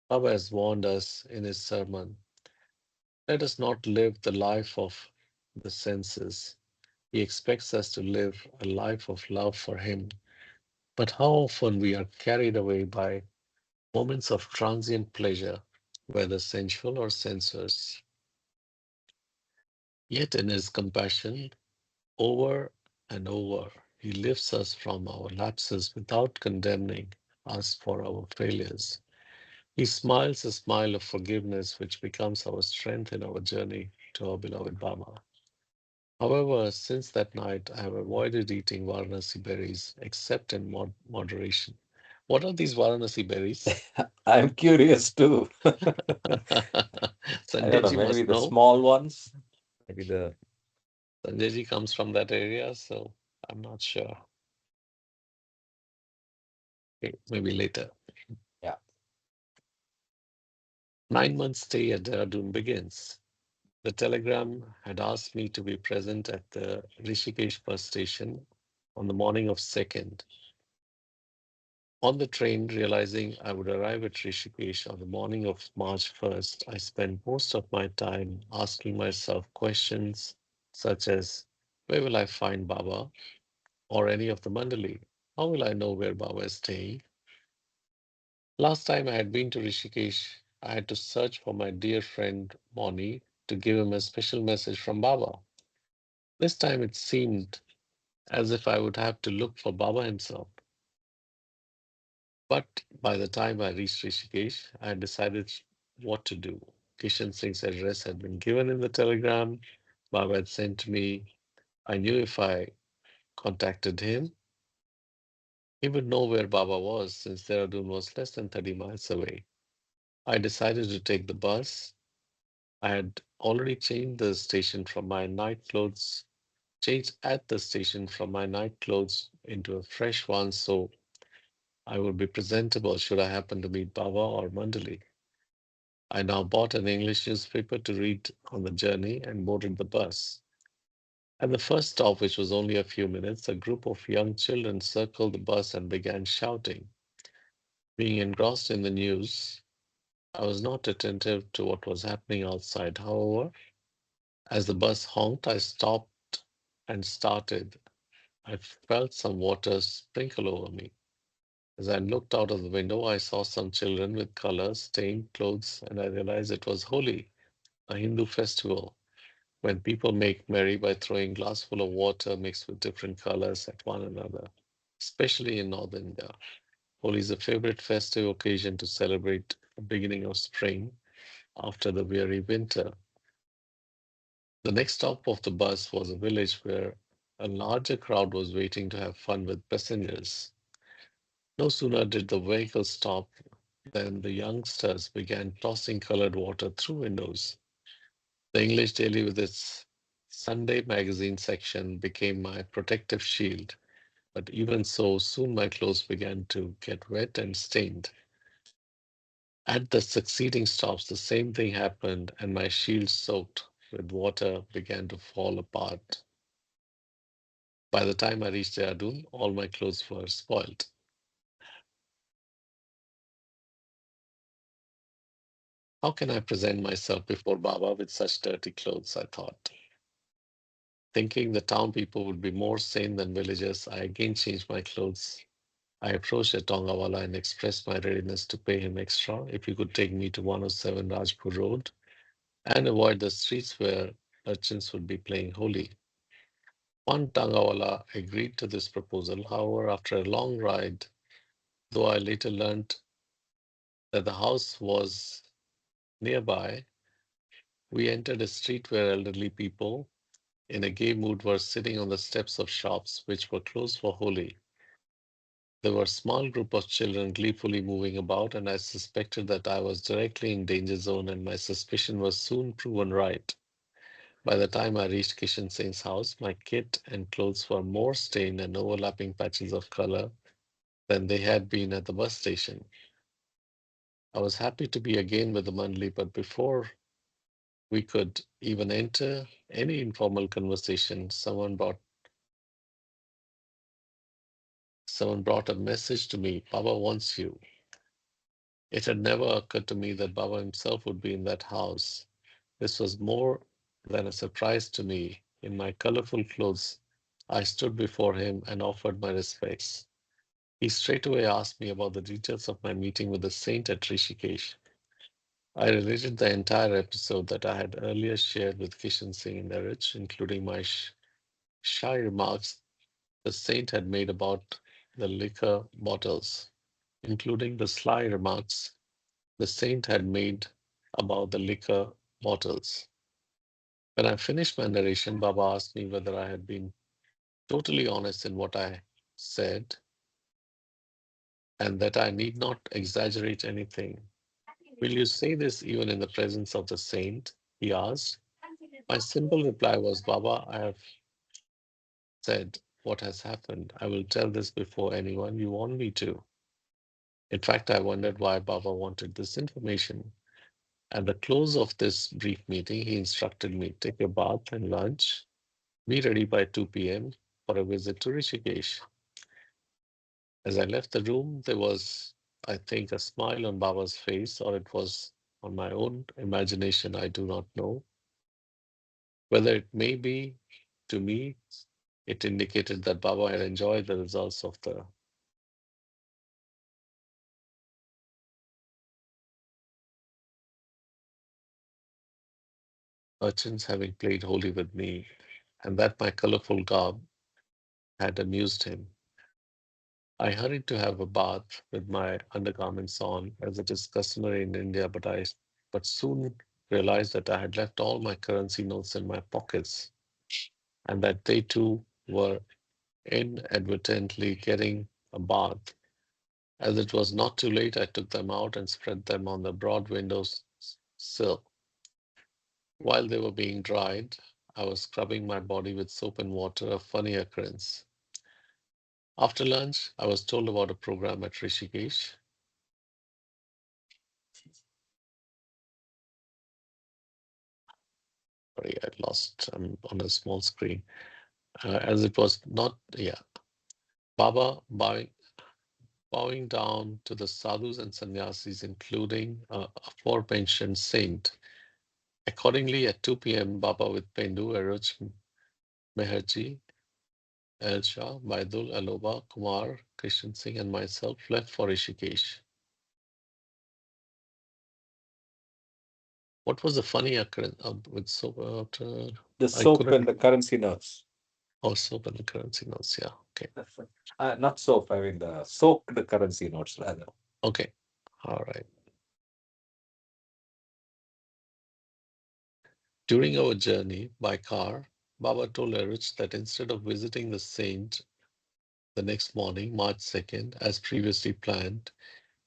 Baba has warned us in his sermon, let us not live the life of the senses. He expects us to live a life of love for him. But how often we are carried away by moments of transient pleasure, whether sensual or sensuous. Yet in his compassion, over and over, he lifts us from our lapses without condemning us for our failures. He smiles a smile of forgiveness, which becomes our strength in our journey to our beloved Baba. However, since that night, I have avoided eating Varanasi berries except in moderation. What are these Varanasi berries? I'm curious too. I don't know, Sanjayji maybe must the know. small ones, maybe the Sanjayji comes from that area, so I'm not sure. Okay, maybe later. yeah. 9 months stay at Dehradun begins. The telegram had asked me to be present at the Rishikesh bus station on the morning of 2nd. On the train, realizing I would arrive at Rishikesh on the morning of March 1st, I spent most of my time asking myself questions such as, where will I find Baba or any of the Mandali? How will I know where Baba is staying? Last time I had been to Rishikesh, I had to search for my dear friend Moni to give him a special message from Baba. This time it seemed as if I would have to look for Baba himself. But by the time I reached Rishikesh, I had decided what to do. Kishan Singh's address had been given in the telegram Baba had sent to me. I knew if I contacted him, he would know where Baba was since Dehradun was less than 30 miles away. I decided to take the bus. I had already changed at the station from my night clothes into a fresh one so I would be presentable should I happen to meet Baba or Mandali. I now bought an English newspaper to read on the journey and boarded the bus. At the first stop, which was only a few minutes, a group of young children circled the bus and began shouting. Being engrossed in the news, I was not attentive to what was happening outside. However, as the bus honked, I stopped and started. I felt some water sprinkle over me. As I looked out of the window, I saw some children with colors, stained clothes, and I realized it was Holi, a Hindu festival, when people make merry by throwing glass full of water mixed with different colors at one another, especially in North India. Holi is a favorite festive occasion to celebrate the beginning of spring after the weary winter. The next stop of the bus was a village where a larger crowd was waiting to have fun with passengers. No sooner did the vehicle stop than the youngsters began tossing colored water through windows. The English Daily, with its Sunday magazine section, became my protective shield. But even so, soon my clothes began to get wet and stained. At the succeeding stops, the same thing happened, and my shield, soaked with water, began to fall apart. By the time I reached Dehradun, all my clothes were spoiled. How can I present myself before Baba with such dirty clothes? I thought. Thinking the town people would be more sane than villagers, I again changed my clothes. I approached a Tongawala and expressed my readiness to pay him extra if he could take me to 107 Rajpur Road and avoid the streets where urchins would be playing holy. One Tongawala agreed to this proposal. However, after a long ride, though I later learned that the house was nearby, We entered a street where elderly people in a gay mood were sitting on the steps of shops which were closed for Holi. There were a small group of children gleefully moving about, and I suspected that I was directly in danger zone, and my suspicion was soon proven right. By the time I reached Kishan Singh's house, my kit and clothes were more stained and overlapping patches of color than they had been at the bus station. I was happy to be again with the Mandli, but before we could even enter any informal conversation, someone brought a message to me. Baba wants you. It had never occurred to me that Baba himself would be in that house. This was more than a surprise to me. In my colorful clothes, I stood before him and offered my respects. He straightway asked me about the details of my meeting with the saint at Rishikesh. I related the entire episode that I had earlier shared with Kishan Singh in Narich, including my shy remarks the saint had made about the liquor bottles, including the sly remarks the saint had made about the liquor bottles. When I finished my narration, Baba asked me whether I had been totally honest in what I said and that I need not exaggerate anything. Will you say this even in the presence of the saint? He asked. My simple reply was, Baba, I have said what has happened. I will tell this before anyone you want me to. In fact, I wondered why Baba wanted this information. At the close of this brief meeting, he instructed me take a bath and lunch, be ready by 2 p.m. for a visit to Rishikesh. As I left the room, there was, I think, a smile on Baba's face, or it was on my own imagination, I do not know. Whether it may be, to me, it indicated that Baba had enjoyed the results of the urchins having played holy with me, and that my colorful garb had amused him. I hurried to have a bath with my undergarments on, as it is customary in India, but soon realized that I had left all my currency notes in my pockets, and that they too were inadvertently getting a bath. As it was not too late, I took them out and spread them on the broad windows sill. While they were being dried, I was scrubbing my body with soap and water, a funny occurrence. After lunch, I was told about a program at Rishikesh. Sorry, I lost on a small screen. As it was not, yeah, Baba bowing down to the sadhus and sannyasis, including aforementioned saint. Accordingly, at 2 p.m., Baba with Pendu, Aruch Meherji, Elsha, Baidul, Aloba, Kumar, Krishan Singh, and myself left for Rishikesh. What was the funny occurrence with soap? The I soap couldn't. and the currency notes. Oh, soap and the currency notes. Yeah. Okay. Not soap, I mean the soak the currency notes rather. Okay. All right. During our journey by car, Baba told Erich that instead of visiting the saint the next morning, March 2nd, as previously planned,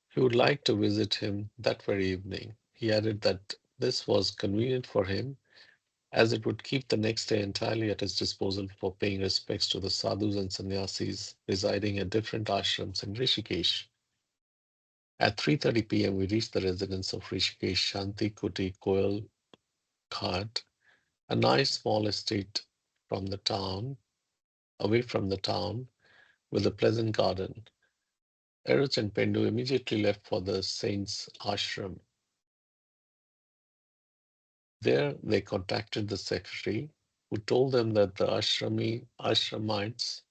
he would like to visit him that very evening. He added that this was convenient for him as it would keep the next day entirely at his disposal for paying respects to the sadhus and sannyasis residing at different ashrams in Rishikesh. At 3:30 p.m., we reached the residence of Rishikesh Shanti Kuti Koil Ghat, a nice small estate from the town, away from the town, with a pleasant garden. Eruch and Pendu immediately left for the saint's ashram. There, they contacted the secretary, who told them that the ashramites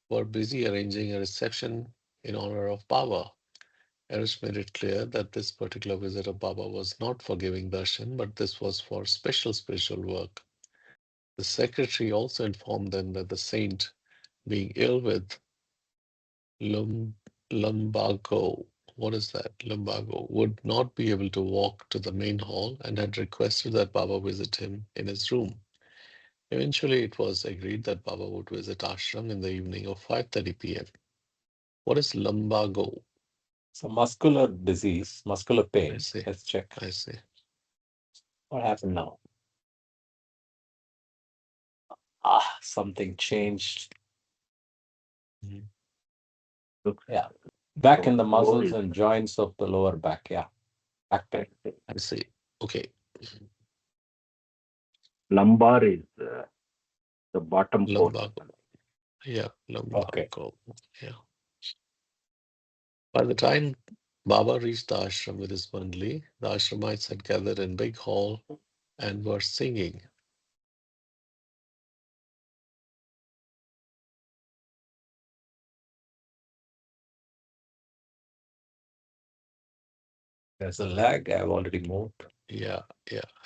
were busy arranging a reception in honor of Baba. Eruch made it clear that this particular visit of Baba was not for giving darshan, but this was for special spiritual work. The secretary also informed them that the saint, being ill with lumbago, What is that? Lumbago would not be able to walk to the main hall and had requested that Baba visit him in his room. Eventually, it was agreed that Baba would visit ashram in the evening of 5:30 p.m. What is lumbago? It's a muscular disease, muscular I pain. see. Let's check. I see. What happened now? Something changed. Mhm. Looks Yeah. Back in the lumbago muscles is and joints of the lower back. Yeah. Back pain. I see. Okay. lumbar is the bottom portion. Lumbago. Yeah, Okay. lumbago. Yeah. By the time Baba reached the ashram with his bundli, the ashramites had gathered in big hall and were singing. There's a lag. I've already moved. Yeah,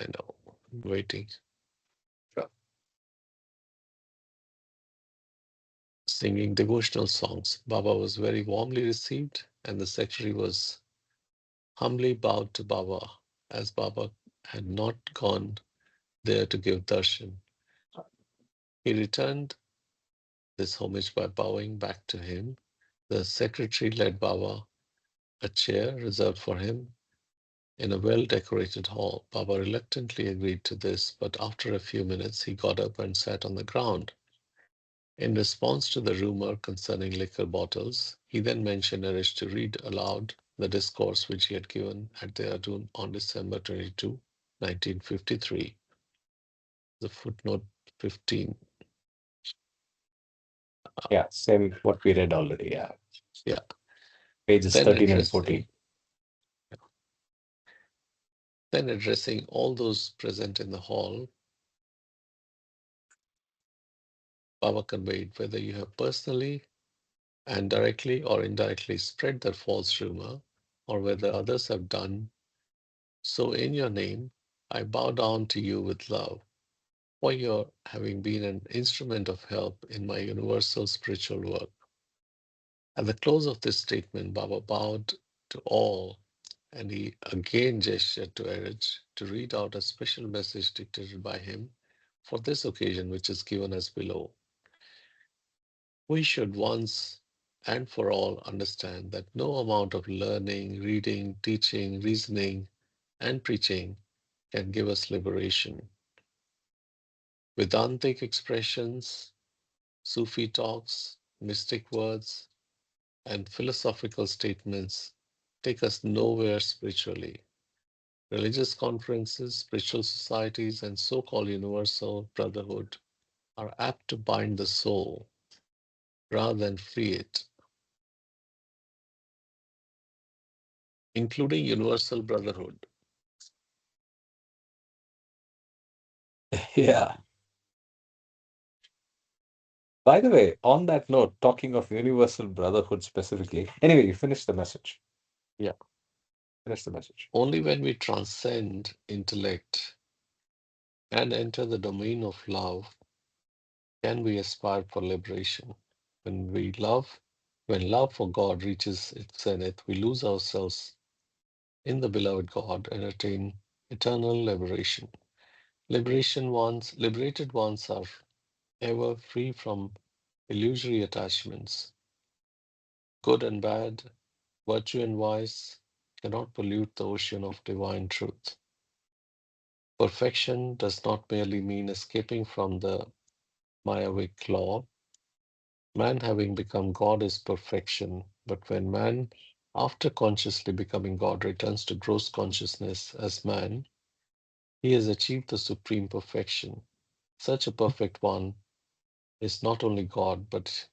I know. I'm waiting. Singing devotional songs. Baba was very warmly received, and the secretary was humbly bowed to Baba, as Baba had not gone there to give darshan. He returned this homage by bowing back to him. The secretary led Baba a chair reserved for him in a well-decorated hall. Baba reluctantly agreed to this, but after a few minutes he got up and sat on the ground. In response to the rumor concerning liquor bottles, he then mentioned Arish to read aloud the discourse which he had given at Dehradun on December 22, 1953. The footnote 15. Yeah. Same what we read already. Yeah. Yeah. Pages Then 13 and addressing, 14. then addressing all those present in the hall, Baba conveyed whether you have personally and directly or indirectly spread that false rumor, or whether others have done so in your name, I bow down to you with love for your having been an instrument of help in my universal spiritual work. At the close of this statement, Baba bowed to all and he again gestured to Erich to read out a special message dictated by him for this occasion, which is given as below. We should once and for all understand that no amount of learning, reading, teaching, reasoning, and preaching can give us liberation. Vedantic expressions, Sufi talks, mystic words, and philosophical statements take us nowhere spiritually. Religious conferences, spiritual societies, and so called universal brotherhood are apt to bind the soul rather than free it, including universal brotherhood. Yeah. By the way, on that note, talking of universal brotherhood specifically, anyway, you finish the message. Yeah. Finish the message. Only when we transcend intellect and enter the domain of love can we aspire for liberation. When we love, when love for God reaches its zenith, we lose ourselves in the beloved God and attain eternal liberation. Liberated ones are ever free from illusory attachments. Good and bad, virtue and vice cannot pollute the ocean of divine truth. Perfection does not merely mean escaping from the Mayavic law. Man having become God is perfection, but when man, after consciously becoming God, returns to gross consciousness as man, he has achieved the supreme perfection. Such a perfect one is not only God, but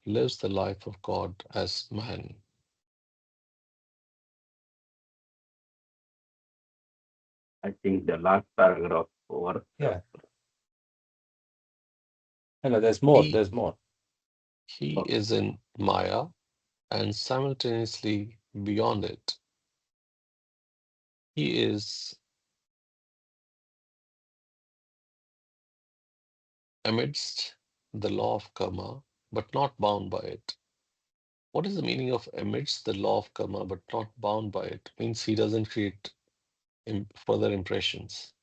lives the life of God as man. I think the last paragraph over. Yeah. No, there's more. He, There's more. he Oh, is in Maya and simultaneously beyond it. He is amidst the law of karma, but not bound by it. What is the meaning of amidst the law of karma but not bound by it? Means he doesn't create further impressions.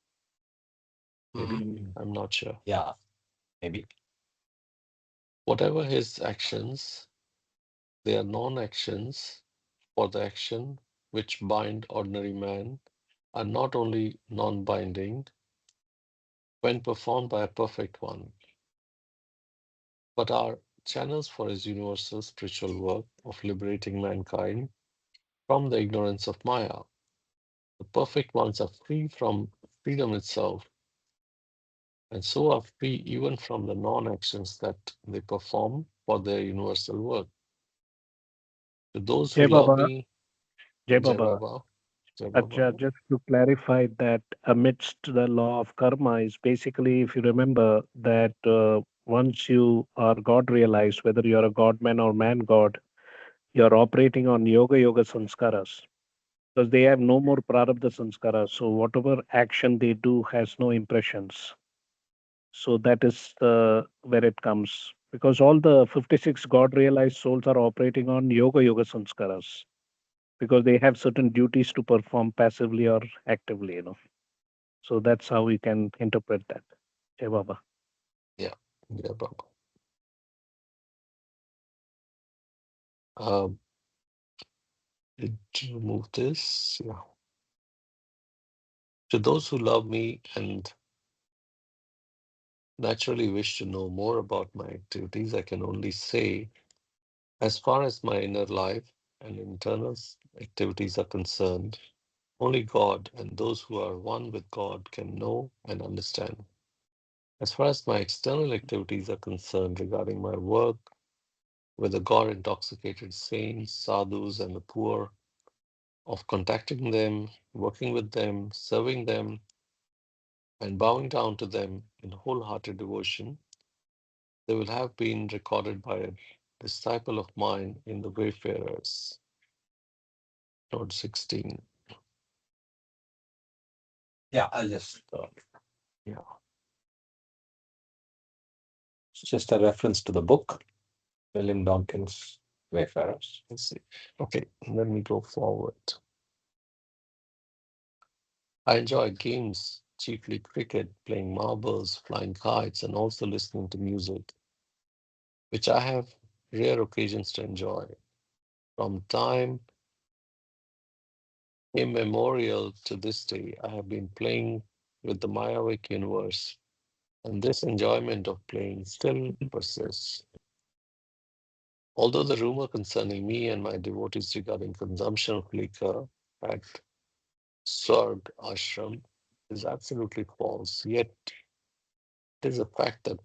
Maybe. Mm, I'm not sure. yeah, maybe. Whatever his actions, they are non-actions for the action which bind ordinary man, are not only non-binding when performed by a perfect one, but are channels for his universal spiritual work of liberating mankind from the ignorance of Maya. The perfect ones are free from freedom itself, and so are free even from the non-actions that they perform for their universal work. To those who Jai love Baba, me, Jai Jai Baba. Baba, Jai Baba. Acha, just to clarify that amidst the law of karma is basically, if you remember, that once you are God realized, whether you're a God man or man God, you're operating on yoga sanskaras because they have no more prarabdha sanskaras. So whatever action they do has no impressions. So that is where it comes. Because all the 56 God realized souls are operating on yoga sanskaras because they have certain duties to perform passively or actively. So that's how we can interpret that. Jai Baba. Yeah, Jai Baba. Um, did you remove this? Yeah. To those who love me and naturally wish to know more about my activities, I can only say, as far as my inner life and internal activities are concerned, only God and those who are one with God can know and understand. As far as my external activities are concerned regarding my work with the God intoxicated saints, sadhus, and the poor, of contacting them, working with them, serving them, and bowing down to them in wholehearted devotion, they will have been recorded by a disciple of mine in the Wayfarers. Note 16. Yeah, I'll just, Yeah, it's just a reference to the book, William Donkin's Wayfarers. let's see. Okay, let me go forward. I enjoy games, chiefly cricket, playing marbles, flying kites, and also listening to music, which I have rare occasions to enjoy. From time immemorial to this day, I have been playing with the Mayavic universe, and this enjoyment of playing still persists. Although the rumor concerning me and my devotees regarding consumption of liquor at Sarg ashram is absolutely false, yet it is a fact that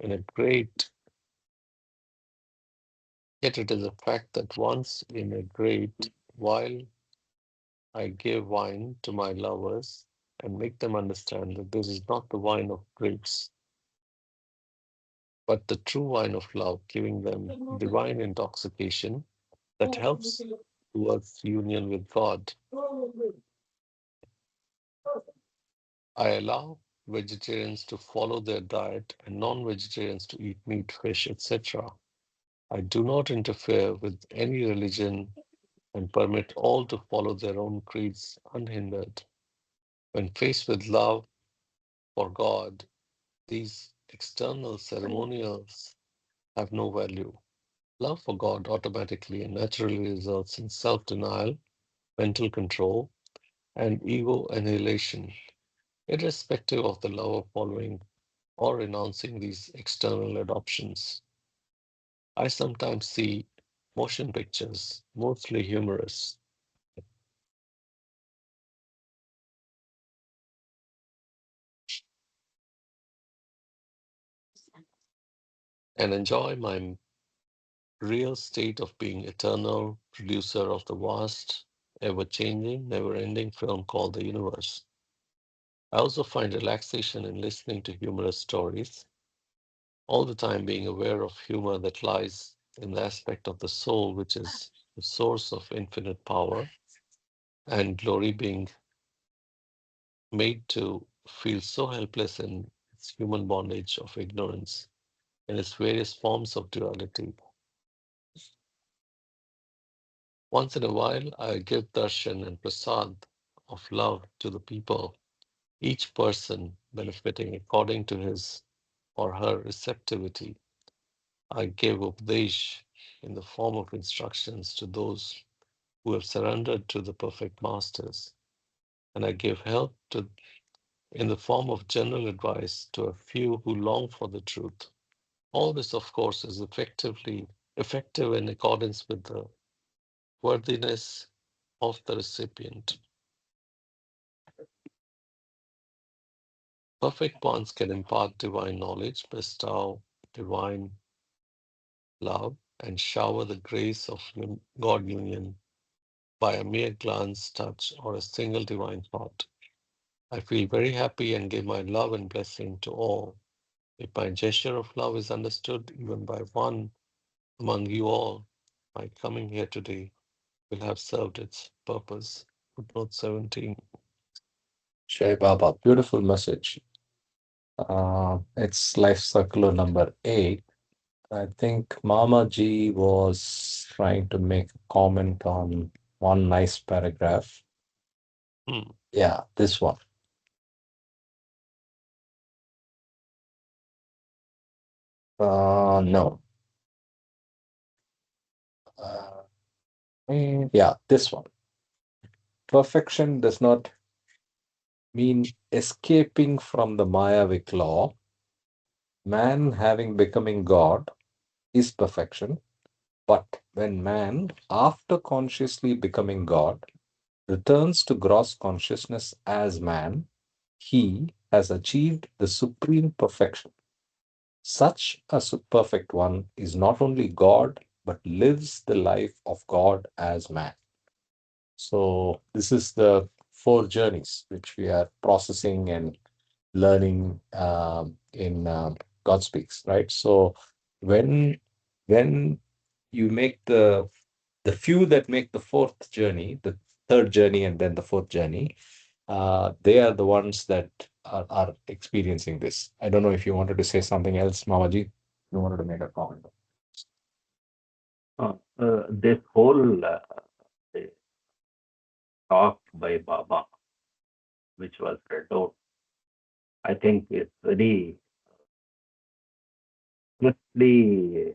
in a great yet it is a fact that once in a great while I give wine to my lovers and make them understand that this is not the wine of grapes, but the true wine of love, giving them divine intoxication that helps towards union with God. I allow vegetarians to follow their diet and non-vegetarians to eat meat, fish, etc. I do not interfere with any religion and permit all to follow their own creeds unhindered. When faced with love for God, these external ceremonials have no value. Love for God automatically and naturally results in self denial, mental control, and ego annihilation, irrespective of the lover following or renouncing these external adoptions. I sometimes see motion pictures, mostly humorous, and enjoy my real state of being eternal producer of the vast, ever changing, never ending film called the universe. I also find relaxation in listening to humorous stories, all the time being aware of humor that lies in the aspect of the soul, which is the source of infinite power and glory, being made to feel so helpless in its human bondage of ignorance in its various forms of duality. Once in a while, I give darshan and prasad of love to the people, each person benefiting according to his or her receptivity. I give Upadesh in the form of instructions to those who have surrendered to the perfect masters, and I give help to in the form of general advice to a few who long for the truth. All this, of course, is effective in accordance with the worthiness of the recipient. Perfect ones can impart divine knowledge, bestow divine love, and shower the grace of God union by a mere glance, touch, or a single divine thought. I feel very happy and give my love and blessing to all. If my gesture of love is understood even by one among you all, my coming here today will have served its purpose. Footnote 17. Jai Baba, beautiful message. It's life circular number 8. I think Mama Ji was trying to make a comment on one nice paragraph. Hmm. Yeah, this one. No. Uh, yeah, this one. Perfection does not mean escaping from the Mayavic law. Man having becoming God is perfection. But when man, after consciously becoming God, returns to gross consciousness as man, he has achieved the supreme perfection. Such a perfect one is not only God, but lives the life of God as man. So, this is the four journeys which we are processing and learning in God Speaks, right? So, when you make the few that make the fourth journey, the third journey, and then the fourth journey, they are the ones that are experiencing this. I don't know if you wanted to say something else, Mamaji. You wanted to make a comment. This whole talk by Baba, which was read out, I think is very swiftly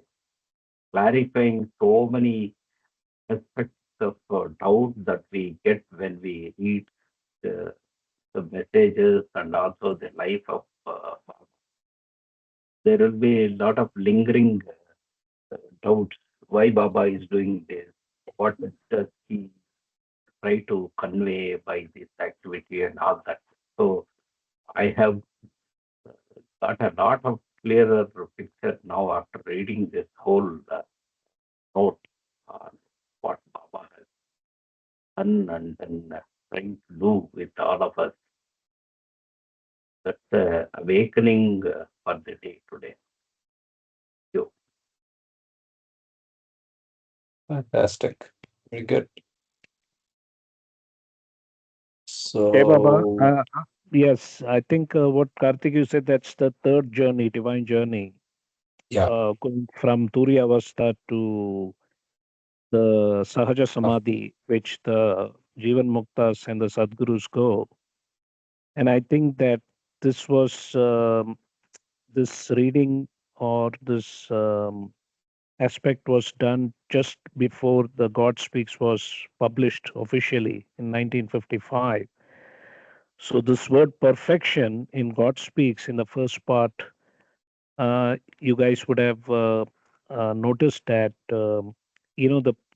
clarifying so many aspects of doubt that we get when we read the, the messages and also the life of Baba. There will be a lot of lingering doubts why Baba is doing this, what does he try to convey by this activity and all that. So I have got a lot of clearer picture now after reading this whole note on what Baba has done and then trying to do with all of us. That's awakening for the day today. You. Fantastic. Very good. Hey, Baba. So, Yes, I think what Karthik you said, that's the third journey, divine journey, yeah, going from Turiya Avastha to the Sahaja uh, Samadhi, which the Jivan Muktas and the Sadgurus go. And I think that this was this reading or this aspect was done just before the God Speaks was published officially in 1955. So this word perfection in God Speaks in the first part, you guys would have noticed that the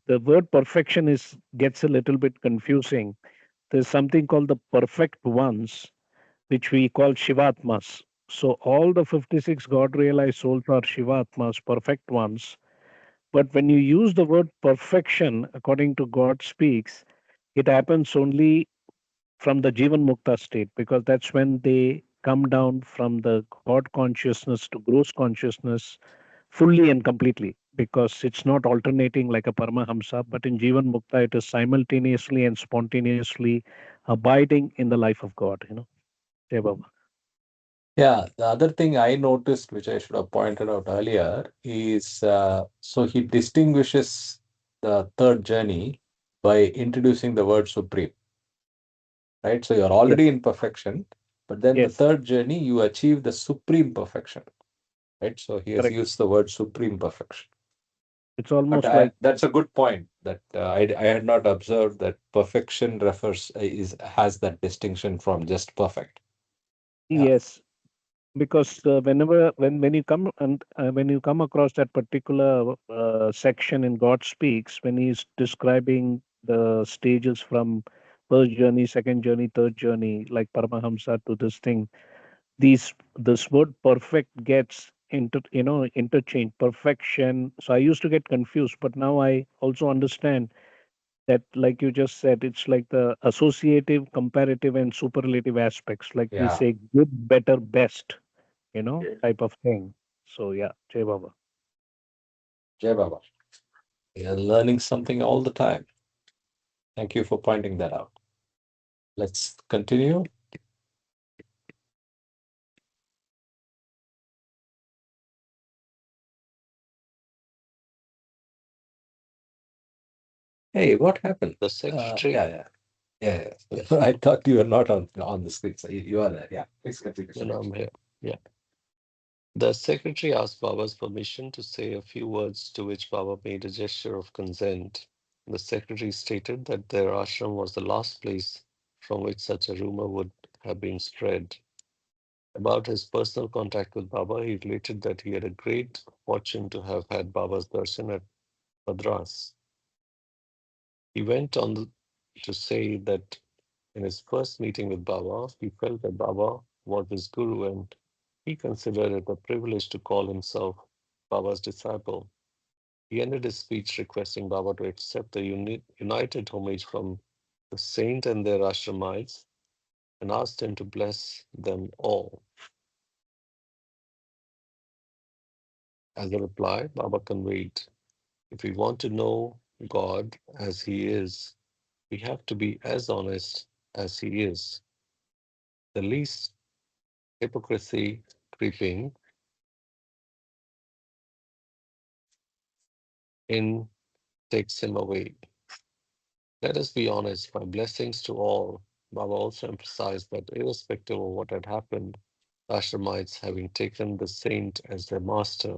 word perfection is gets a little bit confusing. There's something called the perfect ones, which we call Shivatmas. So all the 56 God realized souls are Shivatmas, perfect ones. But when you use the word perfection, according to God speaks, it happens only from the Jivan Mukta state, because that's when they come down from the God consciousness to gross consciousness fully and completely, because it's not alternating like a Paramahamsa, but in Jivan Mukta, it is simultaneously and spontaneously abiding in the life of God. Jai Baba. yeah. The other thing I noticed, which I should have pointed out earlier, is so he distinguishes the third journey by introducing the word supreme, right? So you're Yes. already in perfection, but then the Yes. third journey, you achieve the supreme perfection, right? So he has Correct. used the word supreme perfection. It's But almost like that's a good point that I had not observed that perfection refers is has that distinction from just perfect. Yeah, yes, because whenever when you come and when you come across that particular section in God Speaks, when he's describing the stages from first journey, second journey, third journey, like Paramahamsa to this thing, these this word perfect gets interchange perfection. So I used to get confused, but now I also understand that, like you just said, it's like the associative, comparative, and superlative aspects, like we yeah. say good, better, best, Yes. type of thing. So yeah, Jai Baba. Jai Baba. You're learning something all the time. Thank you for pointing that out. Let's continue. Hey, what happened? The secretary, Yeah, yeah, yeah. I thought you were not on the screen. So you are there. Yeah, please continue. you know, I'm here. Yeah. The secretary asked Baba's permission to say a few words, to which Baba made a gesture of consent. The secretary stated that their ashram was the last place from which such a rumor would have been spread. About his personal contact with Baba, he related that he had a great fortune to have had Baba's darshan at Madras. He went on to say that in his first meeting with Baba, he felt that Baba was his guru and he considered it a privilege to call himself Baba's disciple. He ended his speech requesting Baba to accept the united homage from the saint and their ashramites and asked him to bless them all. As a reply, Baba conveyed, if we want to know God as He is, we have to be as honest as He is. The least hypocrisy creeping in takes Him away. Let us be honest, my blessings to all. Baba also emphasized that irrespective of what had happened, the Ashramites, having taken the saint as their master,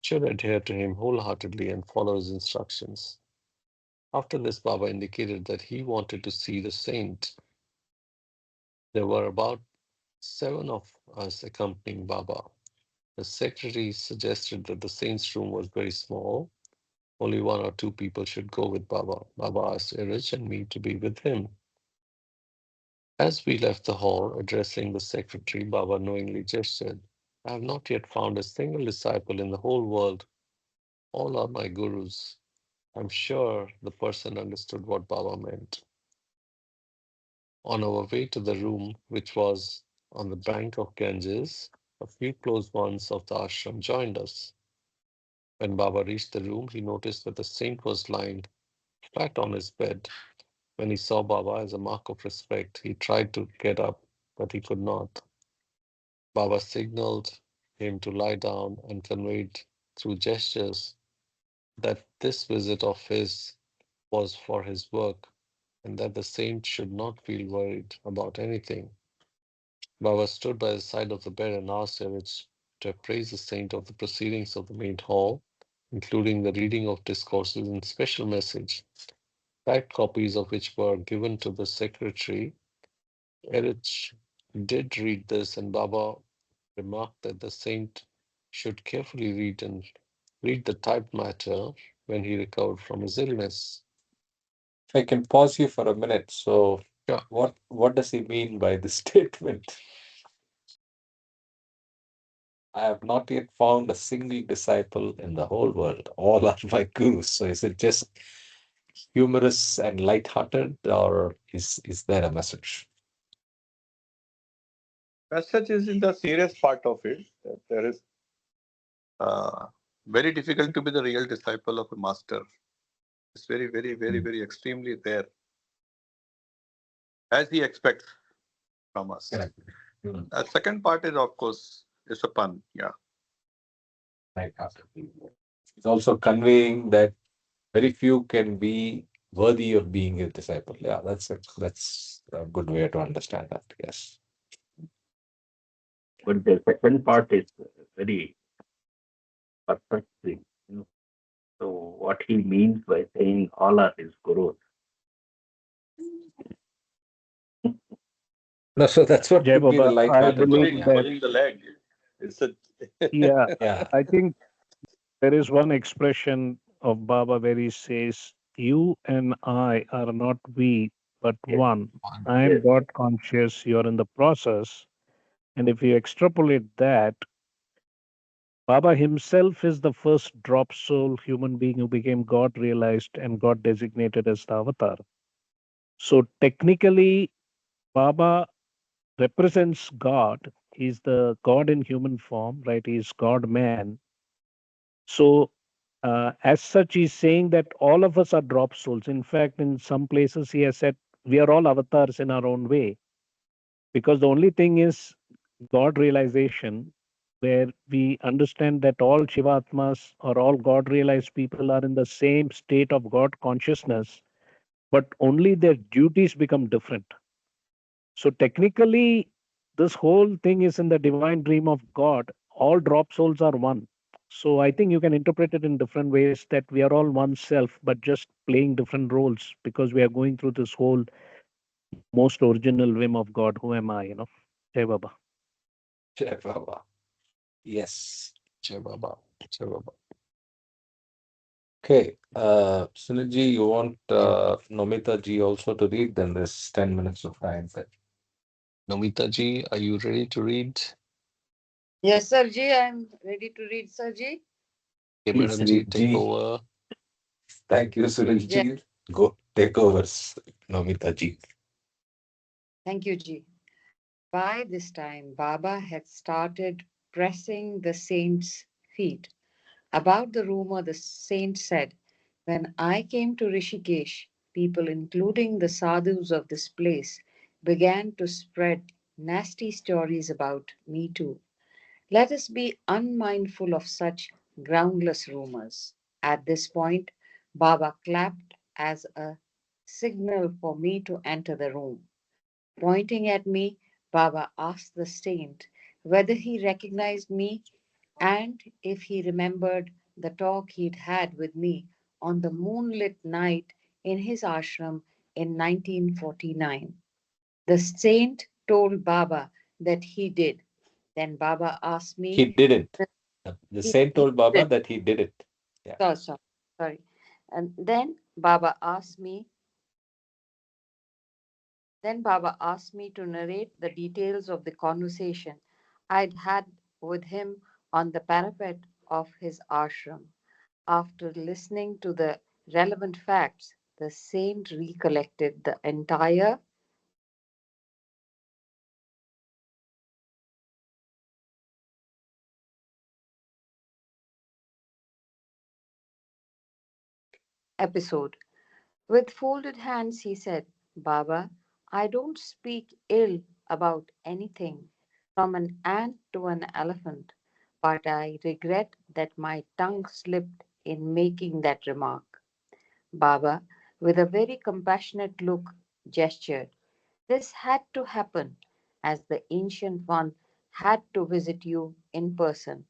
should adhere to him wholeheartedly and follow his instructions. After this, Baba indicated that he wanted to see the saint. There were about 7 of us accompanying Baba. The secretary suggested that the saint's room was very small. Only 1 or 2 people should go with Baba. Baba asked Irich and me to be with him. As we left the hall, addressing the secretary, Baba knowingly gestured, I have not yet found a single disciple in the whole world. All are my gurus. I'm sure the person understood what Baba meant. On our way to the room, which was on the bank of Ganges, a few close ones of the ashram joined us. When Baba reached the room, he noticed that the saint was lying flat on his bed. When he saw Baba, as a mark of respect, he tried to get up, but he could not. Baba signaled him to lie down and conveyed through gestures that this visit of his was for his work and that the saint should not feel worried about anything. Baba stood by the side of the bed and asked Erich to appraise the saint of the proceedings of the main hall, including the reading of discourses and special message, typed copies of which were given to the secretary. Erich did read this, and Baba remarked that the saint should carefully read the typed matter when he recovered from his illness. If I can pause you for a minute. So, Yeah. what does he mean by this statement? I have not yet found a single disciple in the whole world. All are my gurus. So, is it just humorous and light-hearted, or is there a message? Message is in the serious part of it. That there is uh, very difficult to be the real disciple of a master. It's very, very, very, Mm. very extremely there, as he expects from us. Correct. Mm. The second part is, of course, is a pun. Yeah. Light-hearted. It's also conveying that very few can be worthy of being a disciple. Yeah, that's a good way to understand that. Yes. But the second part is very perfect thing. So what he means by saying all are his gurus. No, so that's what Jai could be the Baba, I light-hearted one. believe Pulling, Yeah. that, pulling the leg. It's a yeah, Yeah. I think there is one expression of Baba where he says, "You and I are not we, but Yes, one. One. I am yes, God conscious, you're in the process." And if you extrapolate that, Baba himself is the first drop soul human being who became God realized and God designated as the avatar. So technically, Baba represents God. He's the God in human form, right? He's God man. So, as such, he's saying that all of us are drop souls. In fact, in some places, he has said we are all avatars in our own way. Because the only thing is God realization, where we understand that all Shivatmas or all God realized people are in the same state of God consciousness, but only their duties become different. So technically, this whole thing is in the divine dream of God. All drop souls are one. So I think you can interpret it in different ways that we are all one self, but just playing different roles because we are going through this whole most original whim of God. Who am I? Jai Baba. Jai Baba. Yes. Jai Baba. Jai Baba. Okay. Sunilji, you want Nomita ji also to read? Then there's 10 minutes of time. But Nomita ji, are you ready to read? Yes, Sarji, I'm ready to read, Sarji. Okay, please Madam ji, read take Ji. over. Thank you, Sunil Yeah, ji. Go take over, Nomita ji. thank you, Ji. By this time, Baba had started pressing the saint's feet. About the rumor, the saint said, "When I came to Rishikesh, people, including the sadhus of this place, began to spread nasty stories about me too. Let us be unmindful of such groundless rumors." At this point, Baba clapped as a signal for me to enter the room. Pointing at me, Baba asked the saint whether he recognized me and if he remembered the talk he'd had with me on the moonlit night in his ashram in 1949. The saint told Baba that he did. Then Baba asked He me, didn't. The saint he told Baba did. that he did it. Yeah. Sorry. And then Baba asked me to narrate the details of the conversation I'd had with him on the parapet of his ashram. After listening to the relevant facts, the saint recollected the entire episode. With folded hands, he said, "Baba, I don't speak ill about anything, from an ant to an elephant, but I regret that my tongue slipped in making that remark." Baba, with a very compassionate look, gestured. "This had to happen, as the Ancient One had to visit you in person.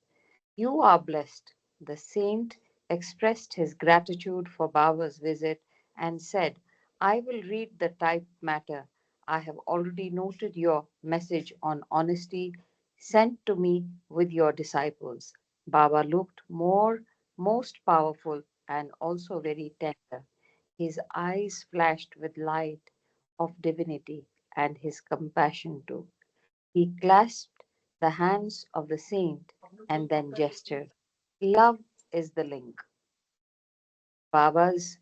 You are blessed." The saint expressed his gratitude for Baba's visit and said, "I will read the typed matter. I have already noted your message on honesty sent to me with your disciples." Baba looked most powerful and also very tender. His eyes flashed with light of divinity and his compassion too. He clasped the hands of the saint and then gestured. "Love is the link." Baba's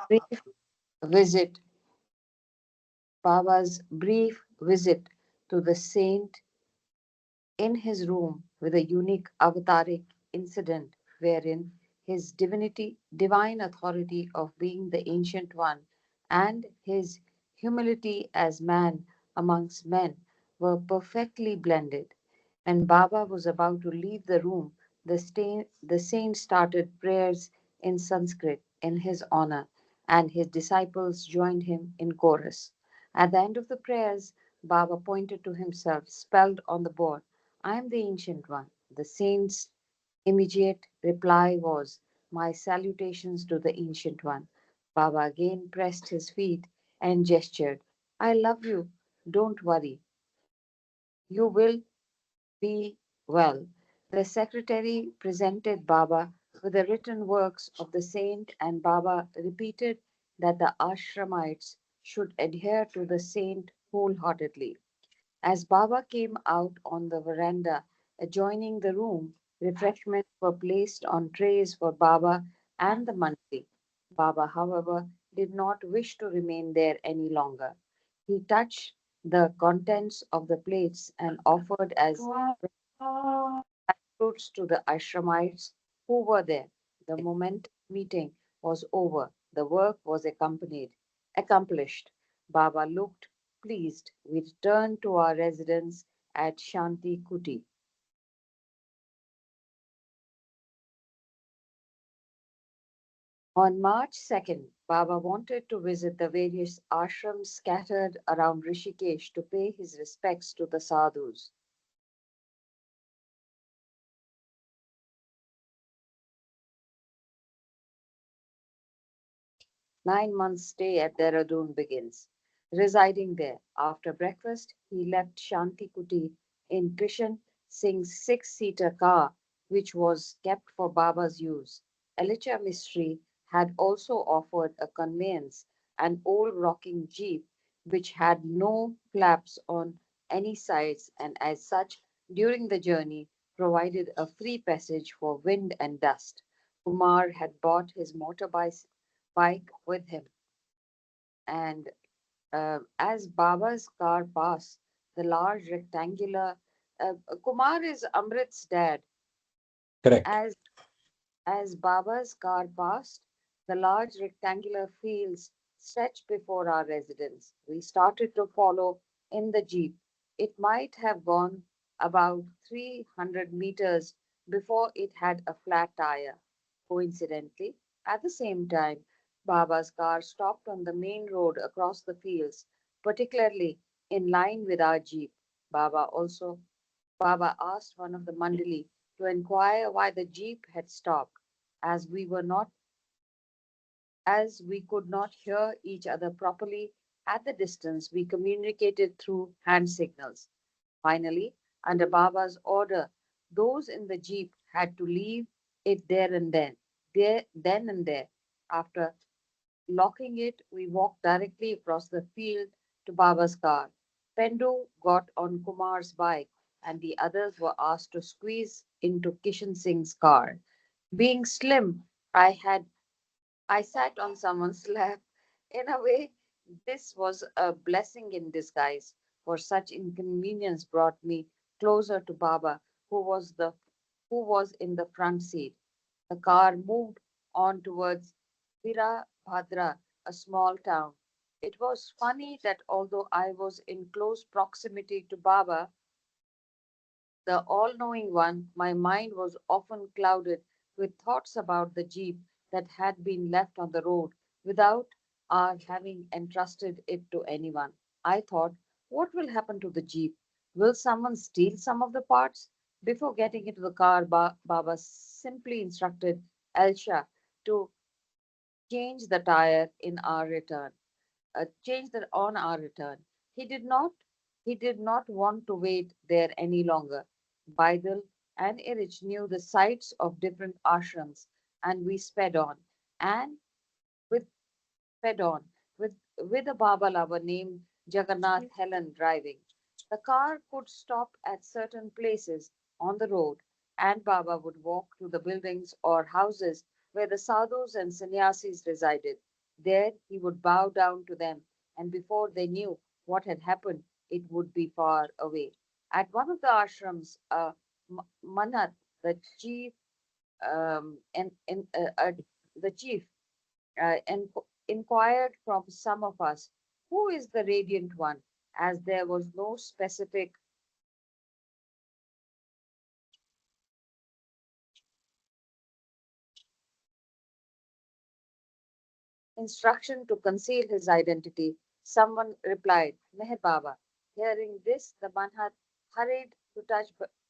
brief visit, Baba's brief visit to the saint in his room with a unique avataric incident wherein his divine authority of being the Ancient One, and his humility as man amongst men were perfectly blended. When Baba was about to leave the room, the saint started prayers in Sanskrit in his honor. and his disciples joined him in chorus. At the end of the prayers, Baba pointed to himself, spelled on the board, I am the Ancient One. The saint's immediate reply was, my salutations to the Ancient One. Baba again pressed his feet and gestured, I love you. Don't worry. You will be well. The secretary presented Baba with the written works of the saint, and Baba repeated that the ashramites should adhere to the saint wholeheartedly. As Baba came out on the veranda adjoining the room, refreshments were placed on trays for Baba and the mandali. Baba, however, did not wish to remain there any longer. He touched the contents of the plates and offered as fruits to the ashramites who were there. The moment meeting was over, the work was accomplished. Baba looked pleased. We returned to our residence at Shanti Kuti. On March 2nd, Baba wanted to visit the various ashrams scattered around Rishikesh to pay his respects to the sadhus. 9 months' stay at Dehradun begins. Residing there, after breakfast, he left Shanti Kuti in Krishan Singh's six-seater car, which was kept for Baba's use. Elicha Mistry had also offered a conveyance, an old rocking jeep, which had no flaps on any sides, and as such, during the journey, provided a free passage for wind and dust. Kumar had bought his motorbike with him, and as Baba's car passed, the large rectangular Kumar is Amrit's dad. Correct. As Baba's car passed, the large rectangular fields stretched before our residence. We started to follow in the jeep. It might have gone about 300 meters before it had a flat tire. Coincidentally, at the same time, Baba's car stopped on the main road across the fields, particularly in line with our jeep. Baba asked one of the mandali to inquire why the jeep had stopped, as we were not as we could not hear each other properly at the distance. We communicated through hand signals. Finally, under Baba's order, those in the jeep had to leave it then and there. After locking it, we walked directly across the field to Baba's car. Pendu got on Kumar's bike, and the others were asked to squeeze into Kishan Singh's car. Being slim, I sat on someone's lap. In a way, this was a blessing in disguise, for such inconvenience brought me closer to Baba, who was in the front seat. The car moved on towards Virabhadra, a small town. It was funny that although I was in close proximity to Baba, the all knowing one, my mind was often clouded with thoughts about the jeep that had been left on the road without our having entrusted it to anyone. I thought, what will happen to the jeep? Will someone steal some of the parts? Before getting into the car, Baba simply instructed Elsha to change the tire in our return changed that on our return. He did not he did not want to wait there any longer. Baidal and Irich knew the sites of different ashrams, and we sped on. And with fed on with a Baba lover named Jagannath Helen driving. The car could stop at certain places on the road, and Baba would walk to the buildings or houses where the sadhus and sannyasis resided. There he would bow down to them, and before they knew what had happened, it would be far away. At one of the ashrams, Manat, the chief, the chief and inquired from some of us, who is the radiant one? As there was no specific instruction to conceal his identity. Someone replied, Meher Baba. Hearing this, the Banhat hurried to touch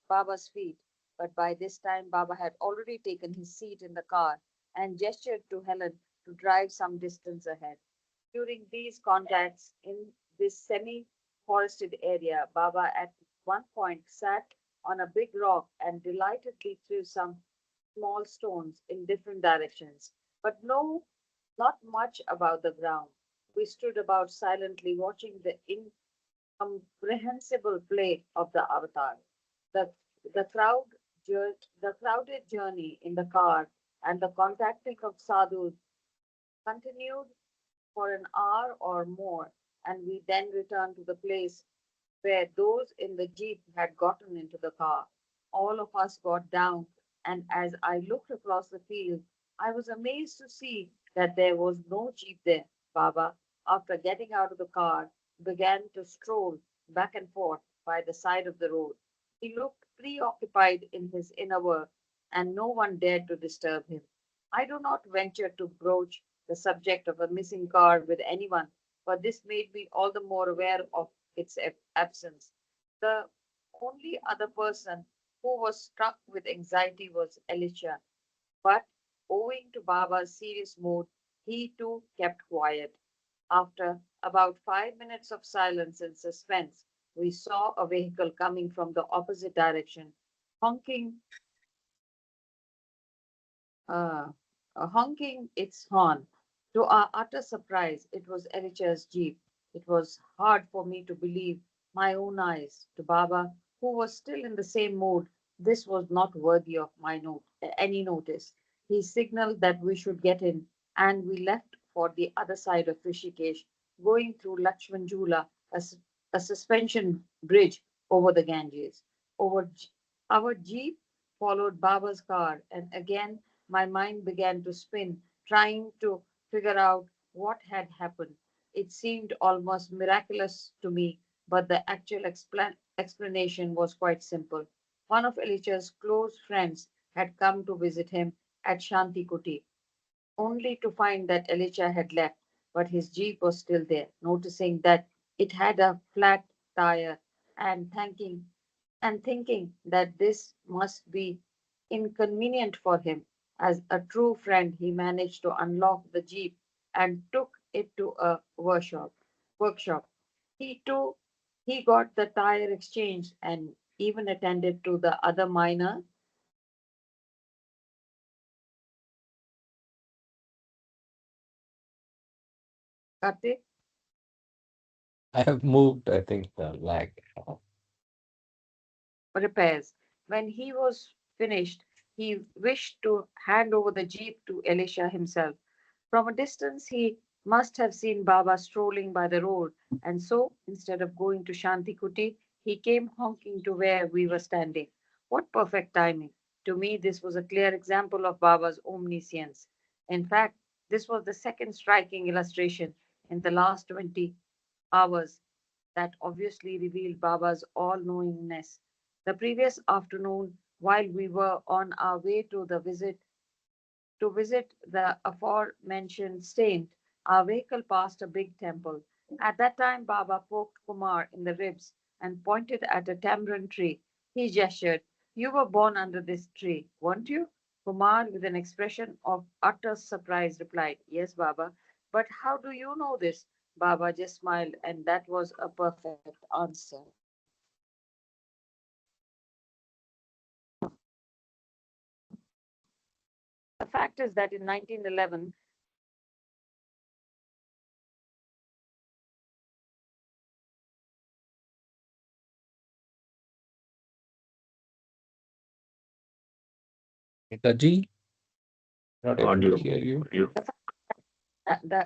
Baba's feet, but by this time Baba had already taken his seat in the car and gestured to Helen to drive some distance ahead. During these contacts in this semi forested area, Baba at one point sat on a big rock and delightedly threw some small stones in different directions. But no, not much about the ground. We stood about silently watching the incomprehensible play of the avatar. The, the, crowd, the crowded journey in the car and the contacting of sadhus continued for an hour or more, and we then returned to the place where those in the jeep had gotten into the car. All of us got down, and as I looked across the field, I was amazed to see that there was no jeep there. Baba, after getting out of the car, began to stroll back and forth by the side of the road. He looked preoccupied in his inner work, and no one dared to disturb him. I do not venture to broach the subject of a missing car with anyone, for this made me all the more aware of its absence. The only other person who was struck with anxiety was Elisha, but owing to Baba's serious mood, he too kept quiet. After about 5 minutes of silence and suspense, we saw a vehicle coming from the opposite direction, honking uh, honking its horn. To our utter surprise, it was Elicha's jeep. It was hard for me to believe my own eyes. To Baba, who was still in the same mood, this was not worthy of any notice. He signaled that we should get in, and we left for the other side of Rishikesh, going through Lakshmanjula, a suspension bridge over the Ganges. Over, our jeep followed Baba's car, and again my mind began to spin, trying to figure out what had happened. It seemed almost miraculous to me, but the actual explanation was quite simple. One of Elisha's close friends had come to visit him at Shanti only to find that Elisha had left, but his jeep was still there. Noticing that it had a flat tire and thinking that this must be inconvenient for him, as a true friend, he managed to unlock the jeep and took it to a workshop. He too he got the tire exchanged and even attended to the other minor. Kartik, I have moved, I think, the lag. repairs. When he was finished, he wished to hand over the jeep to Elisha himself. From a distance, he must have seen Baba strolling by the road, and so, instead of going to Shanti Kuti, he came honking to where we were standing. What perfect timing! To me, this was a clear example of Baba's omniscience. In fact, this was the second striking illustration in the last 20 hours that obviously revealed Baba's all knowingness. The previous afternoon, while we were on our way to visit the aforementioned saint, our vehicle passed a big temple. At that time, Baba poked Kumar in the ribs and pointed at a tamarind tree. He gestured, You were born under this tree, weren't you? Kumar, with an expression of utter surprise, replied, Yes, Baba. But how do you know this? Baba just smiled, and that was a perfect answer. The fact is that in 1911, Netaji, not able to Audio. hear you. Audio.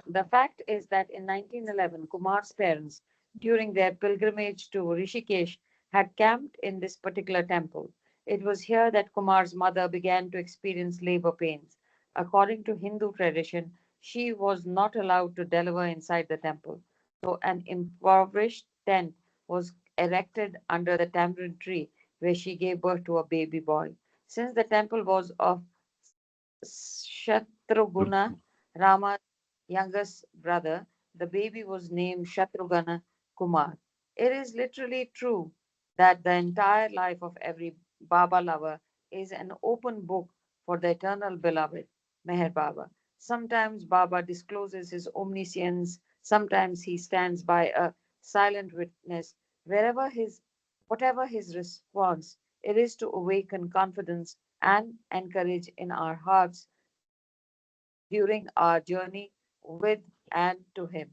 the fact is that in 1911, Kumar's parents, during their pilgrimage to Rishikesh, had camped in this particular temple. It was here that Kumar's mother began to experience labor pains. According to Hindu tradition, she was not allowed to deliver inside the temple. So an impoverished tent was erected under the tamarind tree where she gave birth to a baby boy. Since the temple was of Shatruguna, Rama youngest brother, the baby was named Shatrughna Kumar. It is literally true that the entire life of every Baba lover is an open book for the eternal beloved, Meher Baba. Sometimes Baba discloses his omniscience, sometimes he stands by a silent witness. Whatever his response, it is to awaken confidence and encourage in our hearts during our journey with and to him.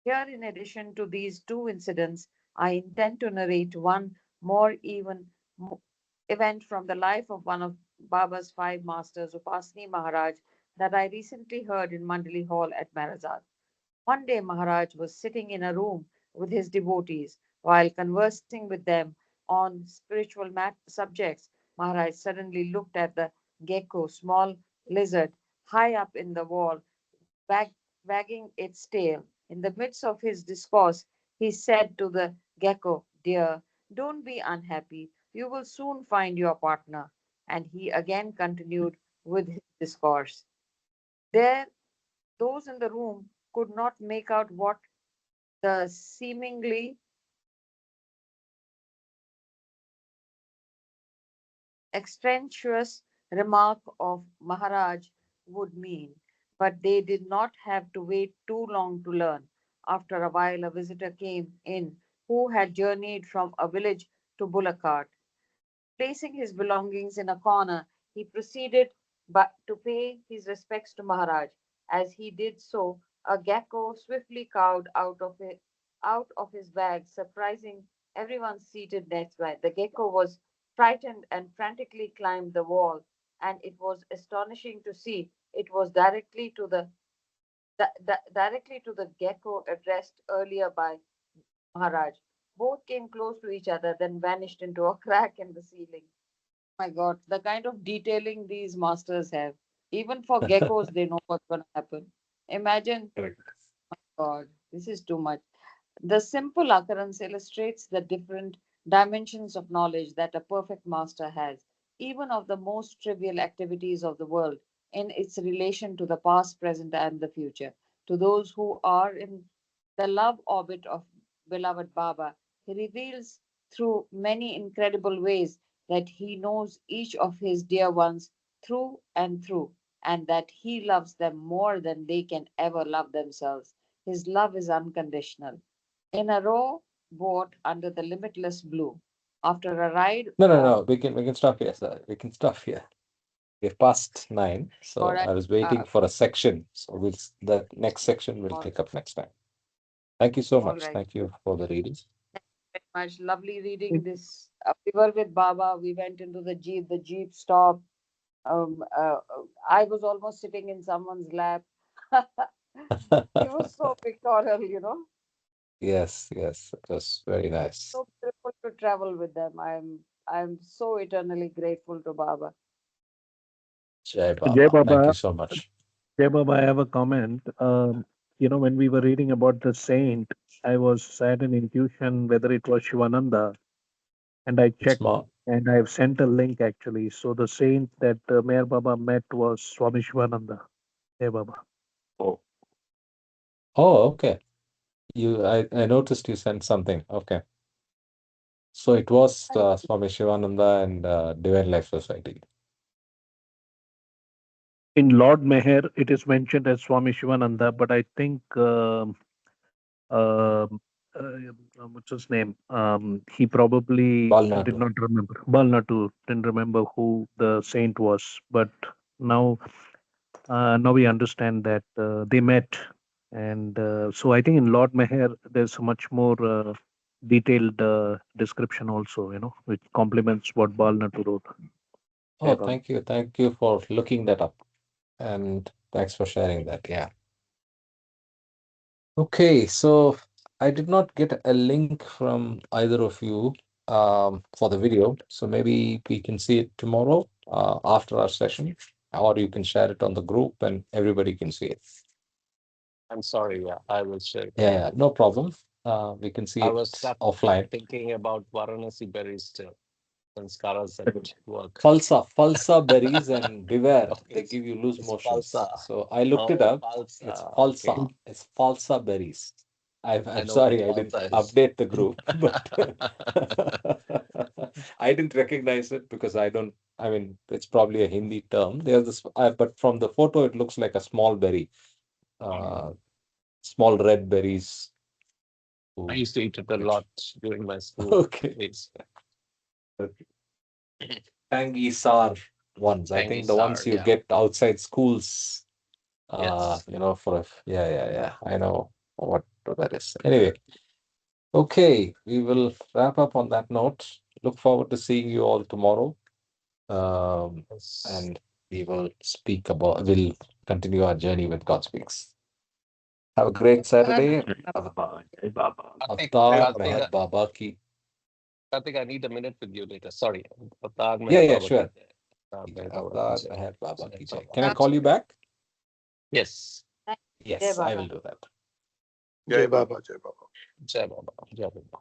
Here, in addition to these two incidents, I intend to narrate one more event from the life of one of Baba's five masters, Upasni Maharaj, that I recently heard in Mandali Hall at Marazad. One day, Maharaj was sitting in a room with his devotees. While conversing with them on spiritual subjects, Maharaj suddenly looked at the gecko, small lizard, high up in the wall, wag- wagging its tail. In the midst of his discourse, he said to the gecko, "Dear, don't be unhappy. You will soon find your partner." And he again continued with his discourse. There, those in the room could not make out what the seemingly extraneous remark of Maharaj would mean, but they did not have to wait too long to learn. After a while, a visitor came in who had journeyed from a village to Bulakart. Placing his belongings in a corner, he proceeded to pay his respects to Maharaj. As he did so, a gecko swiftly cowed out of his bag, surprising everyone seated next by. The gecko was frightened and frantically climbed the wall, and it was astonishing to see it was directly to the gecko addressed earlier by Maharaj. Both came close to each other, then vanished into a crack in the ceiling. My God, the kind of detailing these masters have. Even for geckos, they know what's going to happen. Imagine, Correct. God, this is too much. The simple occurrence illustrates the different dimensions of knowledge that a perfect master has, even of the most trivial activities of the world, in its relation to the past, present, and the future. To those who are in the love orbit of beloved Baba, he reveals through many incredible ways that he knows each of his dear ones through, and that he loves them more than they can ever love themselves. His love is unconditional. In a row boat under the limitless blue, after a ride No, no, of no. We can stop here, sir. We can stop here. We're past 9, all so right, I was waiting for a section. So the next section we'll all, take up next time. Thank you so all much. right. Thank you for the reading. Very much lovely reading It, this. We were with Baba. We went into the jeep. The jeep stopped. I was almost sitting in someone's lap. It was so pictorial, you know. Yes, yes, it was very nice. So beautiful to travel with them. I'm so eternally grateful to Baba. Jai Jai Baba. Thank you Baba, so much. Jai Baba, I have a comment. When we were reading about the saint, I was had an intuition whether it was Shivananda, and I It's checked, more. and I have sent a link actually. So the saint that Mayor Baba met was Swami Shivananda. Jai Baba. Oh, Oh, okay. I noticed you sent something. Okay. So it was Swami Shivananda and Divine Life Society. In Lord Meher, it is mentioned as Swami Shivananda, but I think um, what's his name? He probably Bal did Natu. not remember. Bal Natu didn't remember who the saint was, but now now we understand that they met, and so I think in Lord Meher there's a much more detailed description also, which complements what Bal Natu wrote. Oh, Jai Baba. thank you. Thank you for looking that up. And thanks for sharing that. Yeah. Okay, so I did not get a link from either of you for the video. So maybe we can see it tomorrow after our session, or you can share it on the group and everybody can see it. I'm sorry, yeah, I will share it Yeah, on the yeah, group. no problem. We can see I it was stuck offline. thinking about Varanasi berries still. Sanskaras at work. Falsa berries, and beware, Okay, they give you loose it's motions. falsa. So I looked it Oh, up. It's falsa. Okay. falsa. It's falsa berries. I I'm know what sorry, I didn't falsa is. update the group, but I didn't recognize it because I don't. I mean, it's probably a Hindi term. There's this, but from the photo, it looks like a small berry, uh, small red berries. I Ooh, used to eat it a which lot during my school okay, days. tangy sour ones. I Tangy think the ones sour, you yeah. get outside schools. Yes. For yeah. I know what that is. Anyway, okay, we will wrap up on that note. Look forward to seeing you all tomorrow. Yes. And we'll continue our journey with God Speaks. Have a great Saturday. Jai Baba, Jai Baba. Avtar Karthik, Meher Baba ki. Karthik, I need a minute with you later. Sorry. Avtar Yeah, Meher yeah, Baba ki sure. jai. Meher Baba ki Avtar jai. Meher Baba Jai ki jai. Baba. Can I call you back? Yes. Jai Yes, I Baba. will do that. Jai Baba, Jai Baba. Jai Baba. Jai Baba.